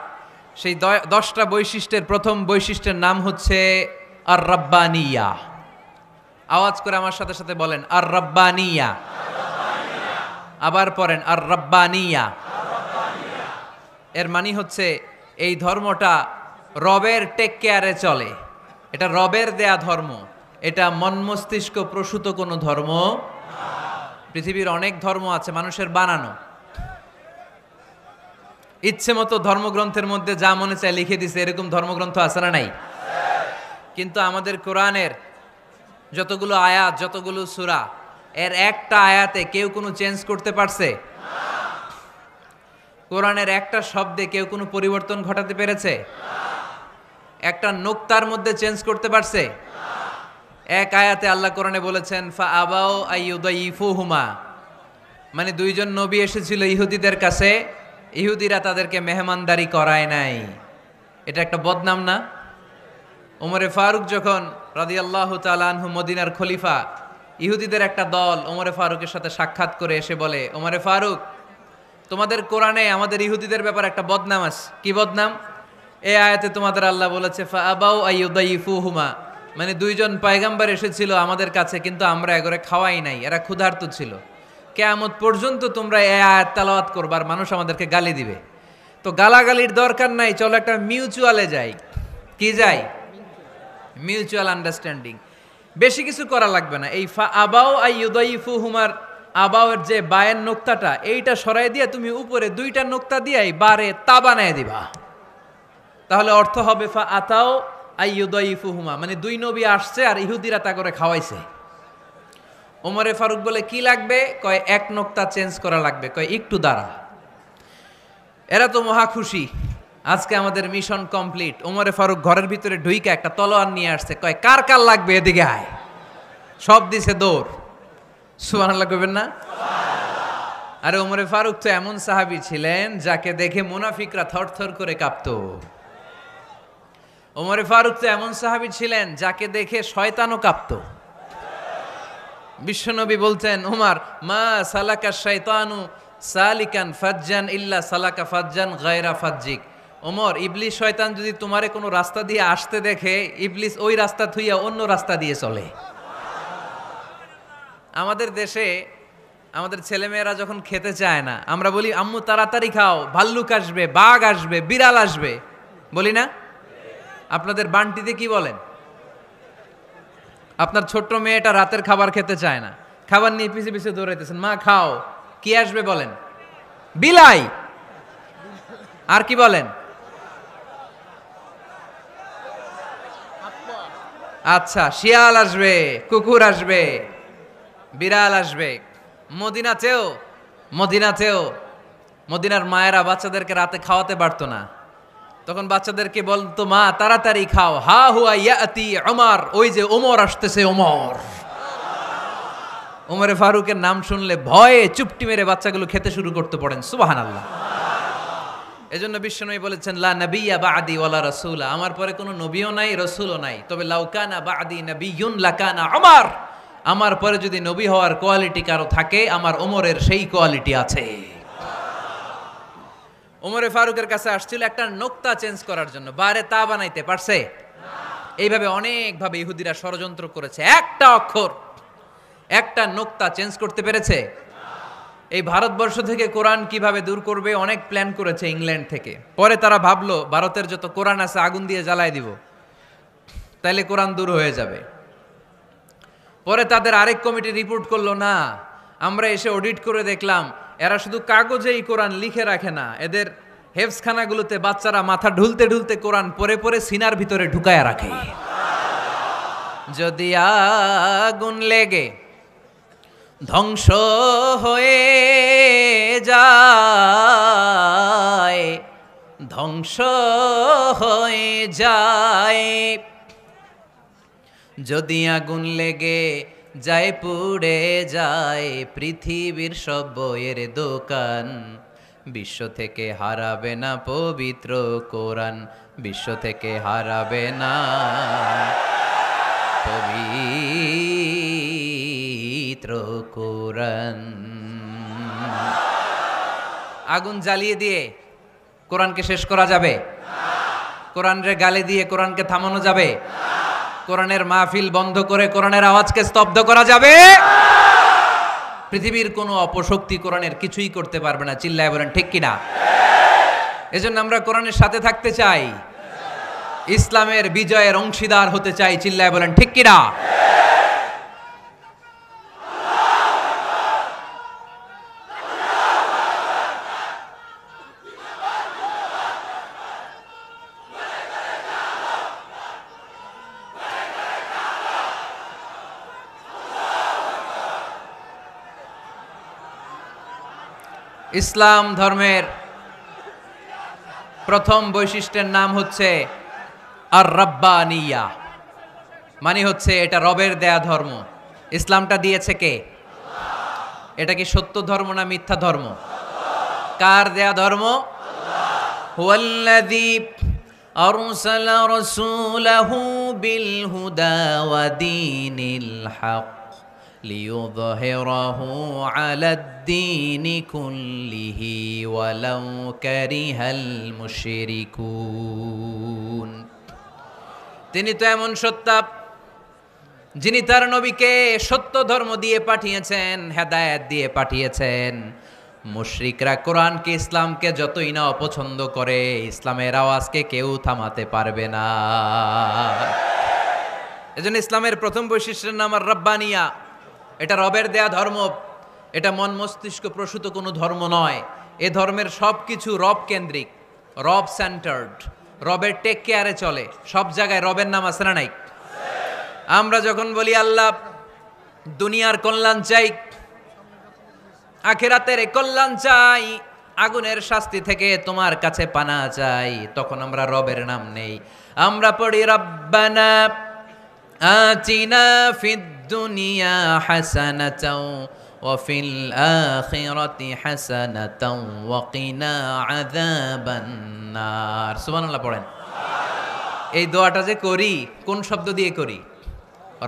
সেই 10টা বৈশিষ্ট্যের প্রথম বৈশিষ্ট্যের নাম হচ্ছে আর রাব্বানিয়া। আওয়াজ করে আমার সাথে সাথে বলেন আর রাব্বানিয়া। আবার পড়েন আর রাব্বানিয়া। এর মানে হচ্ছে এই ধর্মটা রবের টেক কেয়ারে চলে, এটা রবের দেয়া ধর্ম, এটা মন মস্তিষ্ক প্রসূত কোনো ধর্ম। পৃথিবীর অনেক ধর্ম আছে মানুষের বানানো, ইচ্ছে মতো ধর্মগ্রন্থের মধ্যে যা মনে চায় লিখে দিছে, এরকম ধর্মগ্রন্থ আছে না নাই? কিন্তু আমাদের কোরআনের যতগুলো আয়াত, যতগুলো সূরা, এর একটা আয়াতে কেউ কোনো চেঞ্জ করতে পারছে? কোরআনের একটা শব্দে কেউ কোনো পরিবর্তন ঘটাতে পেরেছে? একটা নোক্তার মধ্যে চেঞ্জ করতে পারছে? এক আয়াতে আল্লাহ কোরআনে বলেছেন ফা আবাউ আইয়ুদাইফুহুমা, মানে দুইজন নবী এসেছিল ইহুদিদের কাছে, ইহুদিরা তাদেরকে মেহমানদারি করায় নাই। এটা একটা বদনাম না? ওমরে ফারুক যখন রাদিয়াল্লাহু তাআলা আনহু মদিনার খলিফা, ইহুদিদের একটা দল ওমরে ফারুকের সাথে সাক্ষাৎ করে এসে বলে, ওমরে ফারুক, তোমাদের কোরআনে আমাদের ইহুদিদের ব্যাপারে একটা বদনাম আছে। কি বদনাম? এই আয়াতে তোমাদের আল্লাহ বলেছে ফা আবাউ আইয়ুদাইফুহুমা, মানে দুইজন পয়গম্বর এসেছিল আমাদের কাছে কিন্তু আমরা এগরে খাওয়াই নাই, এরা ক্ষুধার্ত ছিল। কিয়ামত পর্যন্ত তোমরা এই আয়াত তেলাওয়াত করবা আর মানুষ আমাদেরকে গালি দিবে। তো গালাগালির দরকার নাই, চলো একটা মিউচুয়ালে যাই। কি যাই? Mutual understanding. বেশি কিছু করা লাগবে না। এই ফা আবাউ আইয়ুদাইফুহুমার আবাউয়ের যে বায়ের নোক্তাটা, এইটা সরাই দিয়ে তুমি উপরে 2টা নোক্তা দিয়ে বারে তা বানায় দিবা, তাহলে অর্থ হবে ফা আতাও আইয়ুদাইফুহুমা, মানে 2 নবী আসছে আর ইহুদিরা তা করে খাওয়াইছে। ওমরে ফারুক বলে কি লাগবে? কয় এক নোক্তা চেঞ্জ করা লাগবে। কয় একটু দাঁড়া। এরা তো মহা খুশি, আজকে আমাদের মিশন কমপ্লিট। ওমরে ফারুক ঘরের ভিতরে ঢুইকা একটা তলোয়ার নিয়ে আসছে, কয় কার কার লাগবে এদিকে আয়। সব দিছে দৌড়। সুবহানাল্লাহ কইবেন না? আরে ওমরে ফারুক তো এমন সাহাবী ছিলেন যাকে দেখে মুনাফিকরা থরথর করে কাঁপতো। ওমরে ফারুক তো এমন সাহাবী ছিলেন যাকে দেখে শয়তানও কাঁপতো। বিশ্বনবী বলতেন, ওমর মা সালাকা শাইতানু সালিকান ফাজ্জান ইল্লা সালাকা ফাজ্জান গায়রা ফাজ্জিক। ওমর, ইবলিস শয়তান যদি তোমারে কোনো রাস্তা দিয়ে আসতে দেখে, ইবলিস ওই রাস্তা থুইয়া অন্য রাস্তা দিয়ে চলে। আমাদের দেশে আমাদের ছেলেমেয়েরা যখন খেতে চায় না, আমরা বলি আম্মু তাড়াতাড়ি খাও, ভাল্লুক আসবে, বাঘ আসবে, বিড়াল আসবে, বলি না? আপনাদের বান্টিতে কি বলেন? আপনার ছোট্ট মেয়েটা রাতের খাবার খেতে চায় না, খাবার নিয়ে পিছে পিছে দৌড়াইতেছেন, মা খাও, কি আসবে বলেন? বিলাই। আর কি বলেন? আচ্ছা, শিয়াল আসবে, কুকুর আসবে, বিড়াল আসবে। মদিনাতেও মদিনার মায়েরা বাচ্চাদেরকে রাতে খাওয়াতে পারতো না, তখন বাচ্চাদেরকে বলতো মা তাড়াতাড়ি খাও, হা হুয়া ইয়াতি ওমর, ওই যে ওমর আসতেছে ওমর। ওমরে ফারুকের নাম শুনলে ভয়ে চুপটি মেরে বাচ্চাগুলো খেতে শুরু করতে পড়েন। সুবহানাল্লাহ। এজন্য বিশ্বনবী বলেছেন লা নাবিয়্যা বা'দি ওয়ালা রাসূলা, আমার পরে কোনো নবীও নাই, রাসূলও নাই, তবে লাউ কানা বা'দি নাবিয়্যুন লাকানা ওমর, আমার পরে যদি নবী হওয়ার কোয়ালিটি কারো থাকে আমার ওমরের সেই কোয়ালিটি আছে। ওমরে ফারুকের কাছে আসছিল একটা নোক্তা চেঞ্জ করার জন্য, বারে তা বানাইতে পারছে? এইভাবে অনেকভাবে ইহুদিরা ষড়যন্ত্র করেছে, একটা অক্ষর একটা নোক্তা চেঞ্জ করতে পেরেছে? এই ভারতবর্ষ থেকে কোরআন কিভাবে দূর করবে অনেক প্ল্যান করেছে ইংল্যান্ড থেকে। পরে তারা ভাবলো ভারতের যত কোরআন আছে আগুন দিয়ে জ্বালায় দিব, তাইলে কোরআন দূর হয়ে যাবে। পরে তাদের আরেক কমিটি রিপোর্ট করলো, না, আমরা এসে অডিট করে দেখলাম এরা শুধু কাগজেই কোরআন লিখে রাখে না, এদের হেফজখানাগুলোতে বাচ্চারা মাথা ঢুলতে ঢুলতে কোরআন পরে পরে সিনার ভিতরে ঢুকায়া রাখে। যদি আগুন লেগে ধ্বংস হয়ে যায়, ধ্বংস হয়ে যায়, যদি আগুন লেগে যায় পুড়ে যায় পৃথিবীর সব বইয়ের দোকান, বিশ্ব থেকে হারাবে না পবিত্র কোরআন, বিশ্ব থেকে হারাবে না পবিত্র কোরআন। আগুন জ্বালিয়ে দিয়ে কোরআনকে শেষ করা যাবে? কোরআনের গালি দিয়ে কোরআনকে থামানো যাবে? কোরআনের মাহফিল বন্ধ করে কোরআনের আওয়াজকে স্তব্ধ করা যাবে? পৃথিবীর কোনো অপশক্তি কোরআনের কিছুই করতে পারবে না। চিল্লায় বলেন ঠিক কিনা? এজন্য আমরা কোরআনের সাথে থাকতে চাই, ইসলামের বিজয়ের অংশীদার হতে চাই। চিল্লায় বলেন ঠিক কিনা? ইসলাম ধর্মের প্রথম বৈশিষ্ট্যের নাম হচ্ছে আর রাব্বানিয়া, মানে হচ্ছে এটা রবের দেয়া ধর্ম। ইসলামটা দিয়েছে কে? এটা কি সত্য ধর্ম না মিথ্যা ধর্ম? কার দেয়া ধর্ম? হুয়াল্লাযী আরসালা রাসূলাহু বিল হুদা ওয়া দীনিল হক লিইয়ুযহিরাহু আলাদ-দীনি কুল্লিহি ওয়ালাউ কারিহাল মুশরিকুন। তিনি তো এমন সত্তা যিনি তার নবীকে সত্য ধর্ম দিয়ে পাঠিয়েছেন, হেদায়েত দিয়ে পাঠিয়েছেন। মুশরিকরা কোরআনকে, ইসলামকে যতই না অপছন্দ করে, ইসলামের আওয়াজকে কেউ থামাতে পারবে না। এজন্য ইসলামের প্রথম বৈশিষ্ট্যের নাম আর রাব্বানিয়া। এটা রবের দেয়া ধর্ম, এটা মন মস্তিষ্ক প্রসূত কোনো ধর্ম নয়। এ ধর্মের সব কিছু রব কেন্দ্রিক, রব সেন্টার্ড, রবের টেক কেয়ারে চলে। সব জায়গায় রবের নাম আছে না নাই? আমরা যখন বলি আল্লাহ দুনিয়ার কল্যাণ চাই, আখিরাতের কল্যাণ চাই, আগুনের শাস্তি থেকে তোমার কাছে পানা চাই, তখন আমরা রবের নাম নেই। আমরা পড়ি রব্বানা আতিনা ফিদ দুনিয়া হাসানাতাও ওয়া ফিল আখিরাতি হাসানাতাও ওয়া কিনা আযাবান নার। সুবহানাল্লাহ পড়েন। এই দোয়াটা যে করি কোন শব্দ দিয়ে করি?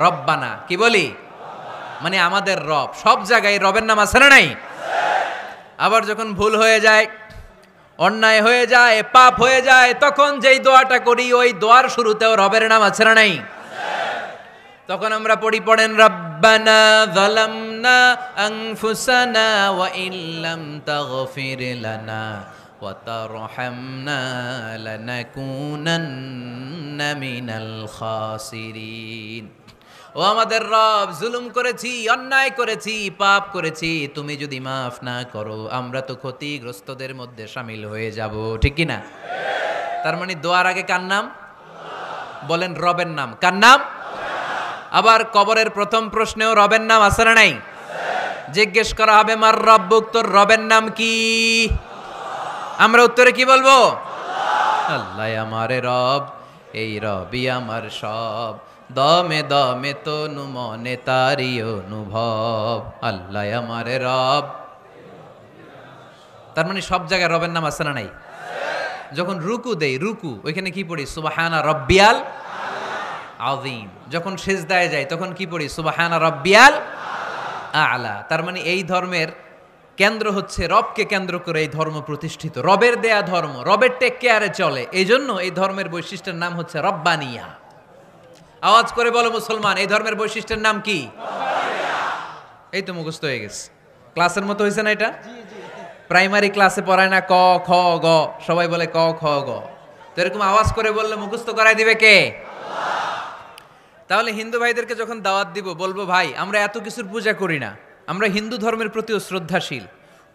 রব্বানা। কি বলি? মানে আমাদের রব। সব জায়গায় রবের নাম আছে না নাই? আবার যখন ভুল হয়ে যায়, অন্যায় হয়ে যায়, পাপ হয়ে যায়, তখন যেই দোয়াটা করি ওই দোয়ার শুরুতেও রবের নাম আছে না নাই? তখন আমরা পড়েন রব্বানা যালামনা আনফুসানা ওয়া ইল্লাম তাগফির লানা ওয়া তারহামনা লানাকুনান্না মিনাল খাসিরিন। ও আমাদের রব, জুলুম করেছি, অন্যায় করেছি, পাপ করেছি, তুমি যদি মাফ না করো আমরা তো ক্ষতিগ্রস্তদের মধ্যে শামিল হয়ে যাব। ঠিক কি না? তার মানে দোয়ার আগে কার নাম? বলেন রবের নাম। কার নাম? আবার কবরের প্রথম প্রশ্নেও রবের নাম আছে না নাই? জিজ্ঞেস করা হবে মার রব্বুক, তোর রবের নাম কি? আমরা উত্তরে কি বলবো? আল্লাহ আমারে রব, এই রবই আমার সব, দমে দমে তনু মনে তারি অনুভব। আল্লাহ আমারে রব। তার মানে সব জায়গায় রবের নাম আছে না নাই? যখন রুকু দেই, রুকু ওইখানে কি পড়ি? সুবহানা রব্বিয়াল আযীম। যখন সিজদায় যাই তখন কি পড়ি? সুবহানা রব্বিয়াল আ'লা। তার মানে এই ধর্মের কেন্দ্র হচ্ছে রবকে কেন্দ্র করে এই ধর্ম প্রতিষ্ঠিত, রবের দেয়া ধর্ম, রবের টেক কেয়ারে চলে। এই জন্য এই ধর্মের বৈশিষ্ট্যের নাম হচ্ছে রব্বানিয়া। আওয়াজ করে বলো মুসলমান, এই ধর্মের বৈশিষ্ট্যের নাম কি? এই তো মুখস্থ হয়ে গেছে। ক্লাসের মতো হয়েছে না এটা? প্রাইমারি ক্লাসে পড়ায় না ক খ গ, সবাই বলে ক খ গ। তো এরকম আওয়াজ করে বললে মুখস্থ করাই দিবে কে? তাহলে হিন্দু ভাইদেরকে যখন দাওয়াত দিব, বলবো ভাই আমরা এত কিছুর পূজা করি না, আমরা হিন্দু ধর্মের প্রতিও শ্রদ্ধাশীল,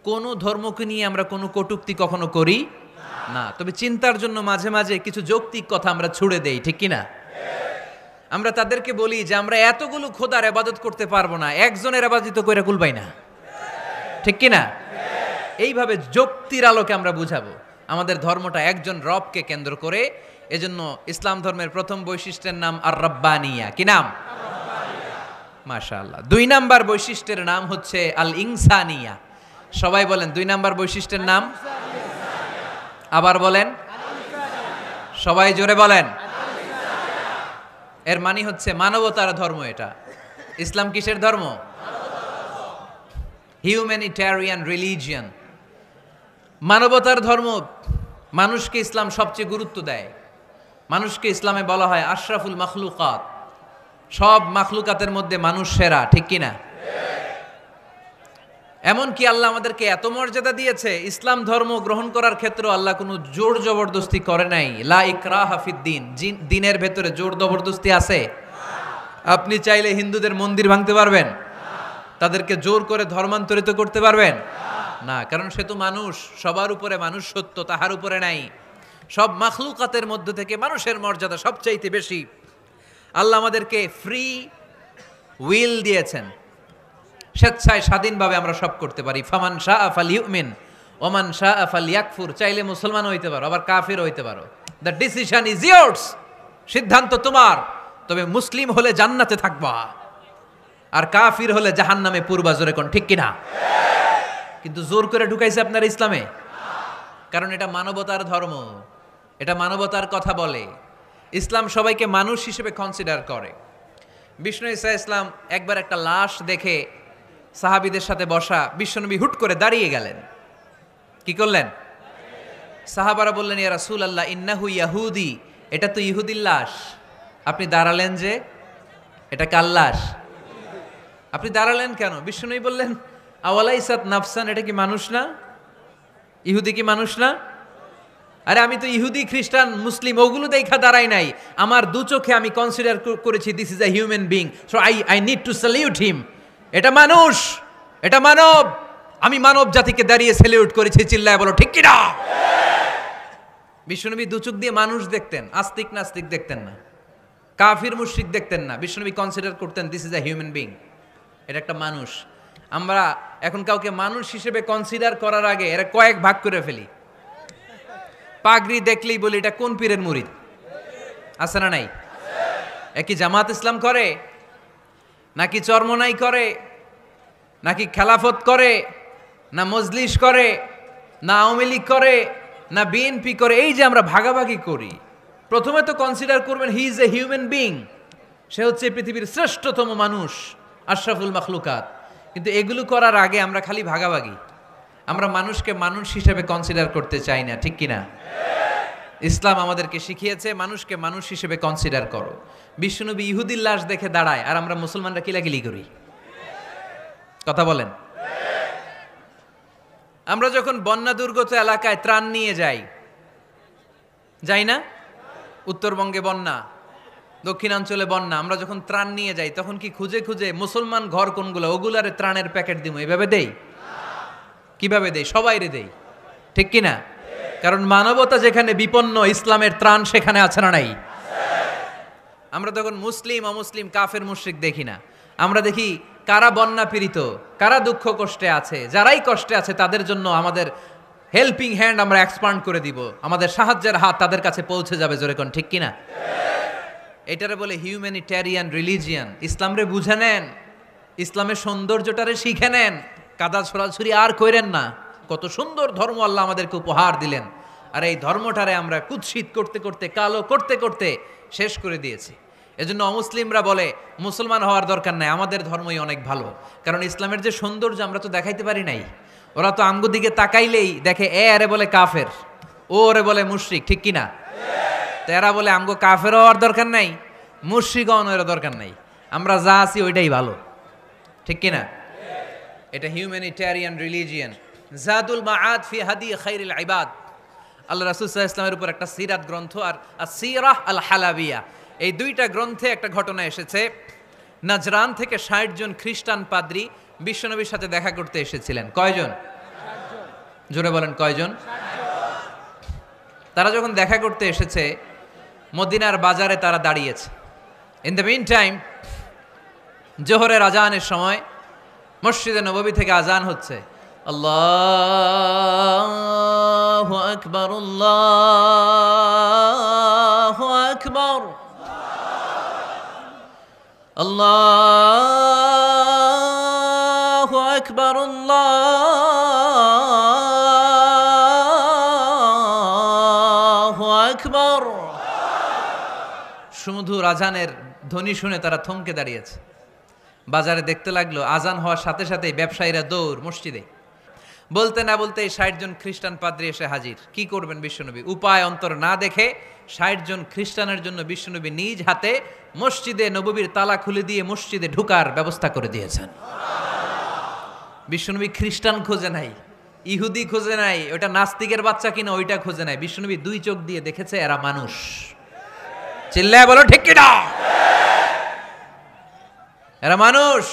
কোন ধর্মকে নিয়ে আমরা কোনো কটূক্তি কখনো করি না, তবে চিন্তার জন্য মাঝে মাঝে কিছু যৌক্তিক কথা আমরা ছুড়ে দেই, ঠিক কিনা? আমরা তাদেরকে বলি যে আমরা এতগুলো খোদার ইবাদত করতে পারবো না, একজনের ইবাদত কইরা কুলবাই না, ঠিক কিনা? এইভাবে যুক্তির আলোকে আমরা বুঝাবো আমাদের ধর্মটা একজন রবকে কেন্দ্র করে। এজন্য ইসলাম ধর্মের প্রথম বৈশিষ্ট্যের নাম আর রাব্বানিয়া। কি নাম? মাশাআল্লাহ। 2 নাম্বার বৈশিষ্ট্যের নাম হচ্ছে আল ইনসানিয়া। সবাই বলেন 2 নাম্বার বৈশিষ্ট্যের নাম। আবার বলেন, সবাই জোরে বলেন। এর মানে হচ্ছে মানবতার ধর্ম। এটা ইসলাম কিসের ধর্ম? হিউম্যানিটেরিয়ান রিলিজিয়ন, মানবতার ধর্ম। মানুষকে ইসলাম সবচেয়ে গুরুত্ব দেয়। মানুষকে ইসলামে বলা হয় আশরাফুল মাখলুকাত, সব মাখলুকাতের মধ্যে মানুষ সেরা, ঠিক কিনা? এমনকি আল্লাহ আমাদেরকে এত মর্যাদা দিয়েছে, ইসলাম ধর্ম গ্রহণ করার ক্ষেত্রে আল্লাহ কোনো জোর জবরদস্তি করে নাই। লা ইকরাহা ফিদ্দিন, দিনের ভেতরে জোর জবরদস্তি আছে? আপনি চাইলে হিন্দুদের মন্দির ভাঙতে পারবেন? তাদেরকে জোর করে ধর্মান্তরিত করতে পারবেন না, কারণ সে তো মানুষ, সবার উপরে মানুষ সত্য, তাহার উপরে নাই। সব মাখলুকাতের মধ্য থেকে মানুষের মর্যাদা সবচাইতে বেশি। আল্লাহ আমাদেরকে ফ্রি উইল দিয়েছেন, স্বেচ্ছায় স্বাধীনভাবে আমরা সব করতে পারি। ফামান শাআ ফালইউমিন ওমান শাআ ফালইয়াকফুর, চাইলে মুসলমান হইতে পারো, আবার কাফির হইতে পারো। দ্য ডিসিশন ইজ ইয়ার্স, সিদ্ধান্ত তোমার। তবে মুসলিম হলে জান্নাতে থাকবা, আর কাফির হলে জাহান্নামে পূর্বা। জোরে কোন ঠিক কিনা? কিন্তু জোর করে ঢুকাইছে আপনার ইসলামে, কারণ এটা মানবতার ধর্ম, এটা মানবতার কথা বলে। ইসলাম সবাইকে মানুষ হিসেবে কনসিডার করে। বিষ্ণু ঈসা ইসলাম একবার একটা লাশ দেখে সাহাবীদের সাথে বসা, বিশ্বনবী হুট করে দাঁড়িয়ে গেলেন। কি করলেন? সাহাবারা বললেন, ইয়া রাসূলুল্লাহ ইন্নাহু ইয়াহুদি, এটা তো ইহুদির লাশ, আপনি দাঁড়ালেন যে, এটা কার লাশ? আপনি দাঁড়ালেন কেন? বিশ্বনবী বললেন, আওয়ালাইসাত নাফসান, এটা কি মানুষ না? ইহুদি কি মানুষ না? আরে আমি তো ইহুদি, খ্রিস্টান, মুসলিম ওগুলো দেখা দাঁড়াই নাই, আমার দু চোখে আমি কনসিডার করেছি this is a human being, so I need to salute হিম। এটা মানুষ, এটা মানব, আমি মানব জাতিকে দাঁড়িয়ে স্যালিউট করেছি। চিল্লায় বলো ঠিক কিনা? বিশ্বনবী দু চোখ দিয়ে মানুষ দেখতেন, আস্তিক নাস্তিক দেখতেন না, কাফির মুশরিক দেখতেন না। বিশ্বনবী কনসিডার করতেন this is a human being, এটা একটা মানুষ। আমরা এখন কাউকে মানুষ হিসেবে কনসিডার করার আগে এরা কয়েক ভাগ করে ফেলি। পাগড়ি দেখলেই বলি এটা কোন পীরের মুরিদ, আছে না নাই? একই জামাত ইসলাম করে, নাকি চরমনাই করে, নাকি খেলাফত করে, না মজলিস করে, না আওয়ামী লীগ করে, না বিএনপি করে। এই যে আমরা ভাগাভাগি করি, প্রথমে তো কনসিডার করবেন he is a human being, সে হচ্ছে পৃথিবীর শ্রেষ্ঠতম মানুষ, আশরাফুল মাখলুকাত। কিন্তু এগুলো করার আগে আমরা খালি ভাগাভাগি, আমরা মানুষকে মানুষ হিসেবে কনসিডার করতে চাই না, ঠিক কিনা? ইসলাম আমাদেরকে শিখিয়েছে মানুষকে মানুষ হিসেবে কনসিডার করো। বিশ্বনবী ইহুদির লাশ দেখে দাঁড়ায়, আর আমরা মুসলমানরা কিলাকিলি করি। কথা বলেন। আমরা যখন বন্যা দুর্গত এলাকায় ত্রাণ নিয়ে যাই না? উত্তরবঙ্গে বন্যা, দক্ষিণাঞ্চলে বন্যা, আমরা যখন ত্রাণ নিয়ে যাই তখন কি খুঁজে খুঁজে মুসলমান ঘর কোনগুলো ওগুলারে ত্রাণের প্যাকেট দিব এভাবে দেই? কিভাবে দেই? সবাইরে দেই, ঠিক কিনা? কারণ মানবতা যেখানে বিপন্ন, ইসলামের ত্রাণ সেখানে আছে না নাই? আমরা তখন মুসলিম অমুসলিম কাফের মুশরিক দেখি না, আমরা দেখি কারা বন্যা পীড়িত, কারা দুঃখ কষ্টে আছে। যারাই কষ্টে আছে তাদের জন্য আমাদের হেল্পিং হ্যান্ড আমরা এক্সপান্ড করে দিব, আমাদের সাহায্যের হাত তাদের কাছে পৌঁছে যাবে। জোরে কোন ঠিক কিনা? এটারে বলে হিউম্যানিটেরিয়ান রিলিজিয়ান। ইসলামরে বুঝে নেন, ইসলামের সৌন্দর্যটারে শিখে নেন, কাদা ছড়াছড়ি আর কইরেন না। কত সুন্দর ধর্ম আল্লাহ আমাদেরকে উপহার দিলেন, আর এই ধর্মটারে আমরা কুৎসিত করতে করতে, কালো করতে করতে শেষ করে দিয়েছি। এজন্য অমুসলিমরা বলে মুসলমান হওয়ার দরকার নাই, আমাদের ধর্মই অনেক ভালো। কারণ ইসলামের যে সৌন্দর্য আমরা তো দেখাইতে পারি নাই। ওরা তো আমগো দিকে তাকাইলেই দেখে এ আরে বলে কাফের, ও ওরে বলে মুশরিক, ঠিক কিনা? তো এরা বলে আমগো কাফের হওয়ার দরকার নাই, মুশরিকগণের দরকার নাই, আমরা যা আছি ওইটাই ভালো, ঠিক কিনা? এটা হিউম্যানিটেরিয়ান রিলিজিয়ান, জাদুল মাআদ ফি হাদি খাইরিল ইবাদ। আল্লাহ রাসূল সাল্লাল্লাহু আলাইহি ওয়াসাল্লামের উপর একটা সিরাত গ্রন্থ আর আসিরাহ আল হালাবিয়া, এই দুইটা গ্রন্থে একটা ঘটনা এসেছে। নাজরান থেকে ৬০ জন খ্রিস্টান পাদ্রী বিশ্বনবীর সাথে দেখা করতে এসেছিলেন। কয়জন? জোরে বলেন কয়জন? তারা যখন দেখা করতে এসেছে, মদিনার বাজারে তারা দাঁড়িয়েছে। ইন দ্য মিন টাইম জোহরের আজানের সময় মসজিদে নববী থেকে আজান হচ্ছে, আল্লাহু আকবার আল্লাহু আকবার আল্লাহু আকবার আল্লাহু আকবার। সুমধুর আজানের ধ্বনি শুনে তারা থমকে দাঁড়িয়েছে। বাজারে দেখতে লাগলো আজান হওয়ার সাথে সাথেই ব্যবসায়ীরা দৌড় মসজিদে। বলতে না বলতে ৬০ জন খ্রিস্টান পাদ্রী এসে হাজির। কি করবেন বিশ্বনবী? উপায় অন্তর না দেখে ৬০ জন খ্রিস্টানের জন্য বিশ্বনবী নিজ হাতে মসজিদে নববীর তালা খুলে দিয়ে মসজিদে ঢোকার ব্যবস্থা করে দিয়েছেন। বিশ্বনবী খ্রিস্টান খোঁজে নাই, ইহুদি খোঁজে নাই, ওটা নাস্তিকের বাচ্চা কিনা ওইটা খোঁজে নাই। বিশ্বনবী দুই চোখ দিয়ে দেখেছে এরা মানুষ। চিল্লায় বলো ঠিক কিনা? এরা মানুষ।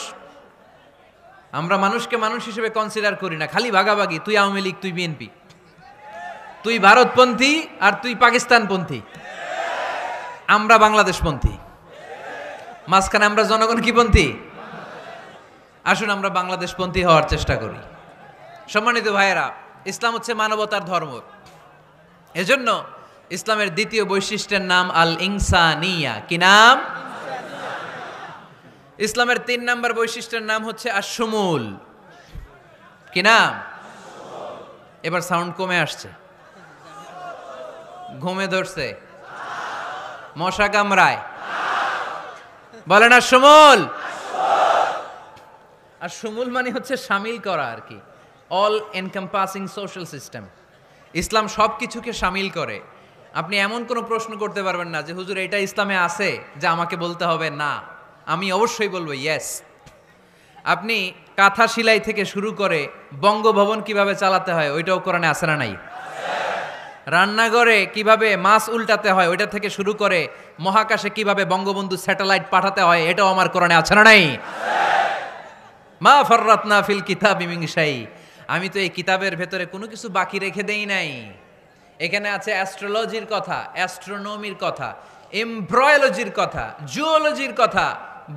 আমরা মানুষকে মানুষ হিসেবে কনসিডার করি না, খালি ভাগাভাগি, তুই আওয়ামী লীগ, তুই বিএনপি, তুই ভারতপন্থী আর তুই পাকিস্তানপন্থী, আমরা বাংলাদেশপন্থী। মাঝখানে আমরা জনগণ কি পন্থী? আসুন আমরা বাংলাদেশপন্থী হওয়ার চেষ্টা করি। সম্মানিত ভাইয়েরা, ইসলাম হচ্ছে মানবতার ধর্ম। এজন্য ইসলামের দ্বিতীয় বৈশিষ্ট্যের নাম আল ইনসানিয়া। কি নাম? ইসলামের ৩ নম্বর বৈশিষ্ট্যের নাম হচ্ছে আশ-শুমুল। কি নাম? এবার সাউন্ড কমে আসছে, ঘুমে ধরছে, মশা কামড়ায়, বলেন আশ-শুমুল। আশ-শুমুল মানে হচ্ছে শামিল করা আর কি, অল এনকম্পাসিং সোশ্যাল সিস্টেম। ইসলাম সব কিছুকে শামিল করে। আপনি এমন কোনো প্রশ্ন করতে পারবেন না যে হুজুর এটা ইসলামে আছে যে আমাকে বলতে হবে না, আমি অবশ্যই বলবো ইয়েস। আপনি কাঁথা সেলাই থেকে শুরু করে বঙ্গভবন কিভাবে চালাতে হয় ওইটাও কোরআনে আছে না নাই? রান্নাঘরে কিভাবে মাছ উল্টাতে হয় ওইটা থেকে শুরু করে মহাকাশে কিভাবে বঙ্গবন্ধু স্যাটেলাইট পাঠাতে হয় এটাও আমার কোরআনে আছে না নাই? মা ফাররাতনা ফিল কিতাবি মিন শাই। আমি তো এই কিতাবের ভেতরে কোনো কিছু বাকি রেখে দেই নাই। এখানে আছে অ্যাস্ট্রোলজির কথা, অ্যাস্ট্রোনমির কথা, এমব্রয়োলজির কথা, জুওলজির কথা,